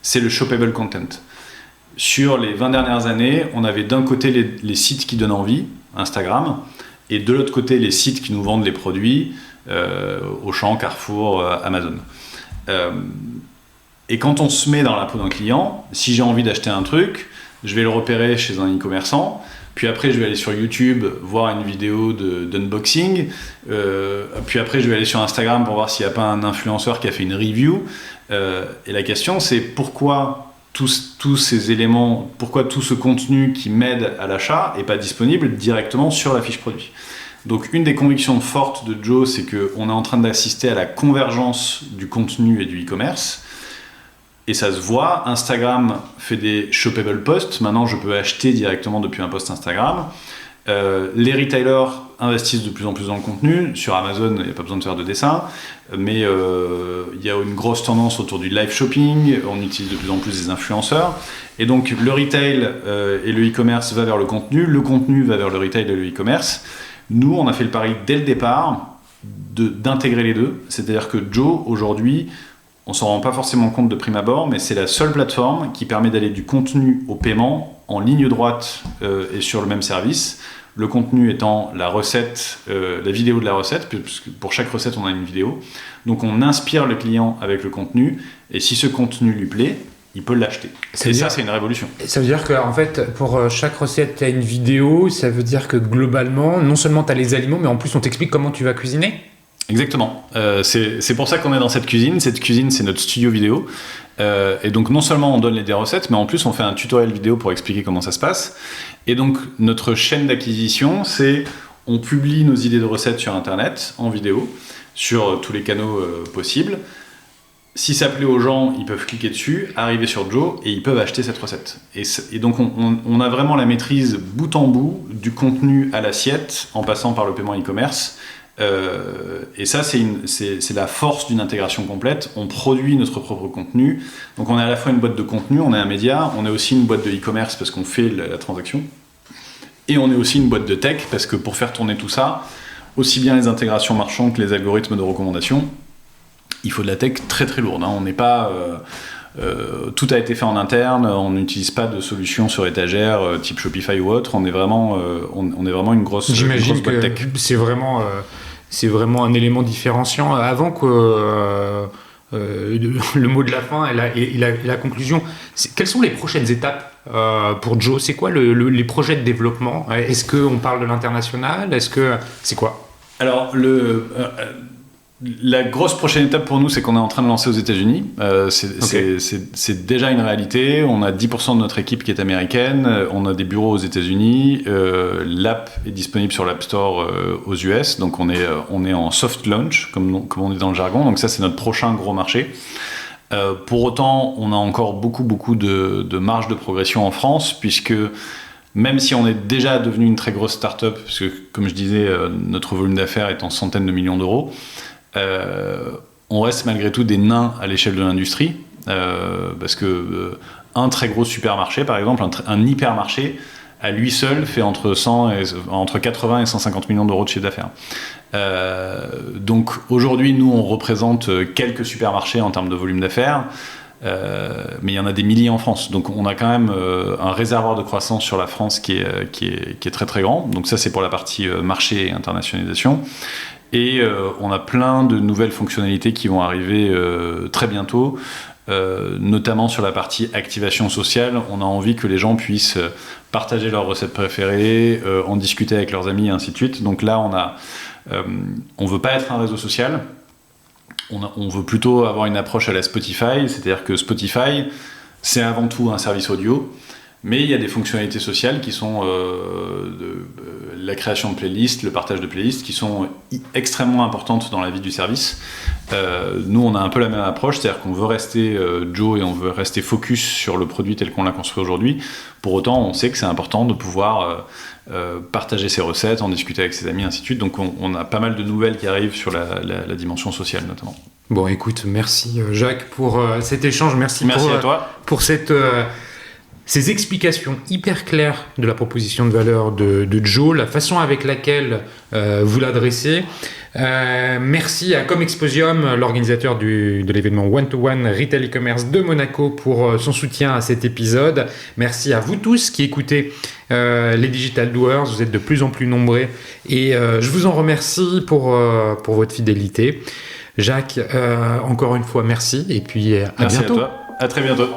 c'est le shoppable content. Sur les 20 dernières années, on avait d'un côté les sites qui donnent envie, Instagram, et de l'autre côté les sites qui nous vendent les produits, Auchan, Carrefour, Amazon. Et quand on se met dans la peau d'un client, si j'ai envie d'acheter un truc, je vais le repérer chez un e-commerçant, puis après je vais aller sur YouTube voir une vidéo d'unboxing, puis après je vais aller sur Instagram pour voir s'il n'y a pas un influenceur qui a fait une review. Et la question c'est pourquoi tous ces éléments, pourquoi tout ce contenu qui m'aide à l'achat n'est pas disponible directement sur la fiche produit. Donc une des convictions fortes de Joe, c'est qu'on est en train d'assister à la convergence du contenu et du e-commerce. Et ça se voit, Instagram fait des shoppable posts, maintenant je peux acheter directement depuis un post Instagram. Les retailers investissent de plus en plus dans le contenu. Sur Amazon, il n'y a pas besoin de faire de dessin, mais il y a une grosse tendance autour du live shopping. On utilise de plus en plus des influenceurs. Et donc, le retail et le e-commerce va vers le contenu va vers le retail et le e-commerce. Nous, on a fait le pari dès le départ d'intégrer les deux. C'est-à-dire que Joe, aujourd'hui, on ne s'en rend pas forcément compte de prime abord, mais c'est la seule plateforme qui permet d'aller du contenu au paiement en ligne droite et sur le même service. Le contenu étant la recette, la vidéo de la recette, puisque pour chaque recette, on a une vidéo. Donc, on inspire le client avec le contenu, et si ce contenu lui plaît, il peut l'acheter. Et ça, c'est une révolution. Ça veut dire qu'en fait, pour chaque recette, tu as une vidéo. Ça veut dire que globalement, non seulement tu as les aliments, mais en plus, on t'explique comment tu vas cuisiner. Exactement. C'est pour ça qu'on est dans cette cuisine. Cette cuisine, c'est notre studio vidéo. Et donc, non seulement on donne des recettes, mais en plus, on fait un tutoriel vidéo pour expliquer comment ça se passe. Et donc, notre chaîne d'acquisition, c'est on publie nos idées de recettes sur Internet, en vidéo, sur tous les canaux possibles. Si ça plaît aux gens, ils peuvent cliquer dessus, arriver sur Joe, et ils peuvent acheter cette recette. Et donc, on a vraiment la maîtrise bout en bout du contenu à l'assiette, en passant par le paiement e-commerce. Et ça, c'est la force d'une intégration complète. On produit notre propre contenu. Donc, on est à la fois une boîte de contenu, on est un média, on est aussi une boîte de e-commerce parce qu'on fait la transaction. Et on est aussi une boîte de tech parce que pour faire tourner tout ça, aussi bien les intégrations marchandes que les algorithmes de recommandation, il faut de la tech très très lourde. On n'est pas... tout a été fait en interne, on n'utilise pas de solutions sur étagère type Shopify ou autre. On est vraiment une grosse boîte tech. C'est vraiment un élément différenciant. Avant que le mot de la fin et la conclusion, quelles sont les prochaines étapes pour Joe? C'est quoi les projets de développement? Est-ce qu'on parle de l'international? C'est quoi? Alors, la grosse prochaine étape pour nous, c'est qu'on est en train de lancer aux États-Unis. C'est déjà une réalité. On a 10% de notre équipe qui est américaine. On a des bureaux aux États-Unis. L'app est disponible sur l'App Store aux US. Donc on est en soft launch, comme on dit dans le jargon. Donc ça, c'est notre prochain gros marché. Pour autant, on a encore beaucoup de marge de progression en France, puisque même si on est déjà devenu une très grosse start-up, parce que comme je disais, notre volume d'affaires est en centaines de millions d'euros, on reste malgré tout des nains à l'échelle de l'industrie, parce que un très gros supermarché, par exemple, un hypermarché, à lui seul fait entre 80 et 150 millions d'euros de chiffre d'affaires. Donc aujourd'hui, nous, on représente quelques supermarchés en termes de volume d'affaires, mais il y en a des milliers en France. Donc on a quand même un réservoir de croissance sur la France qui est très très grand. Donc ça, c'est pour la partie marché et internationalisation. Et on a plein de nouvelles fonctionnalités qui vont arriver très bientôt, notamment sur la partie activation sociale. On a envie que les gens puissent partager leurs recettes préférées, en discuter avec leurs amis et ainsi de suite. Donc là, on veut pas être un réseau social. On veut plutôt avoir une approche à la Spotify, c'est-à-dire que Spotify, c'est avant tout un service audio. Mais il y a des fonctionnalités sociales qui sont la création de playlists, le partage de playlists, qui sont extrêmement importantes dans la vie du service. Nous, on a un peu la même approche, c'est-à-dire qu'on veut rester Joe et on veut rester focus sur le produit tel qu'on l'a construit aujourd'hui. Pour autant, on sait que c'est important de pouvoir partager ses recettes, en discuter avec ses amis, ainsi de suite. Donc on a pas mal de nouvelles qui arrivent sur la dimension sociale notamment. Bon, écoute, merci Jacques pour cet échange. Merci à toi. Pour ces explications hyper claires de la proposition de valeur de Joe, la façon avec laquelle vous l'adressez. Merci à Comexposium, l'organisateur de l'événement One-to-One Retail e-commerce de Monaco, pour son soutien à cet épisode. Merci à vous tous qui écoutez les Digital Doers. Vous êtes de plus en plus nombreux et je vous en remercie pour votre fidélité. Jacques, encore une fois, merci et puis à bientôt. Merci à toi. À très bientôt.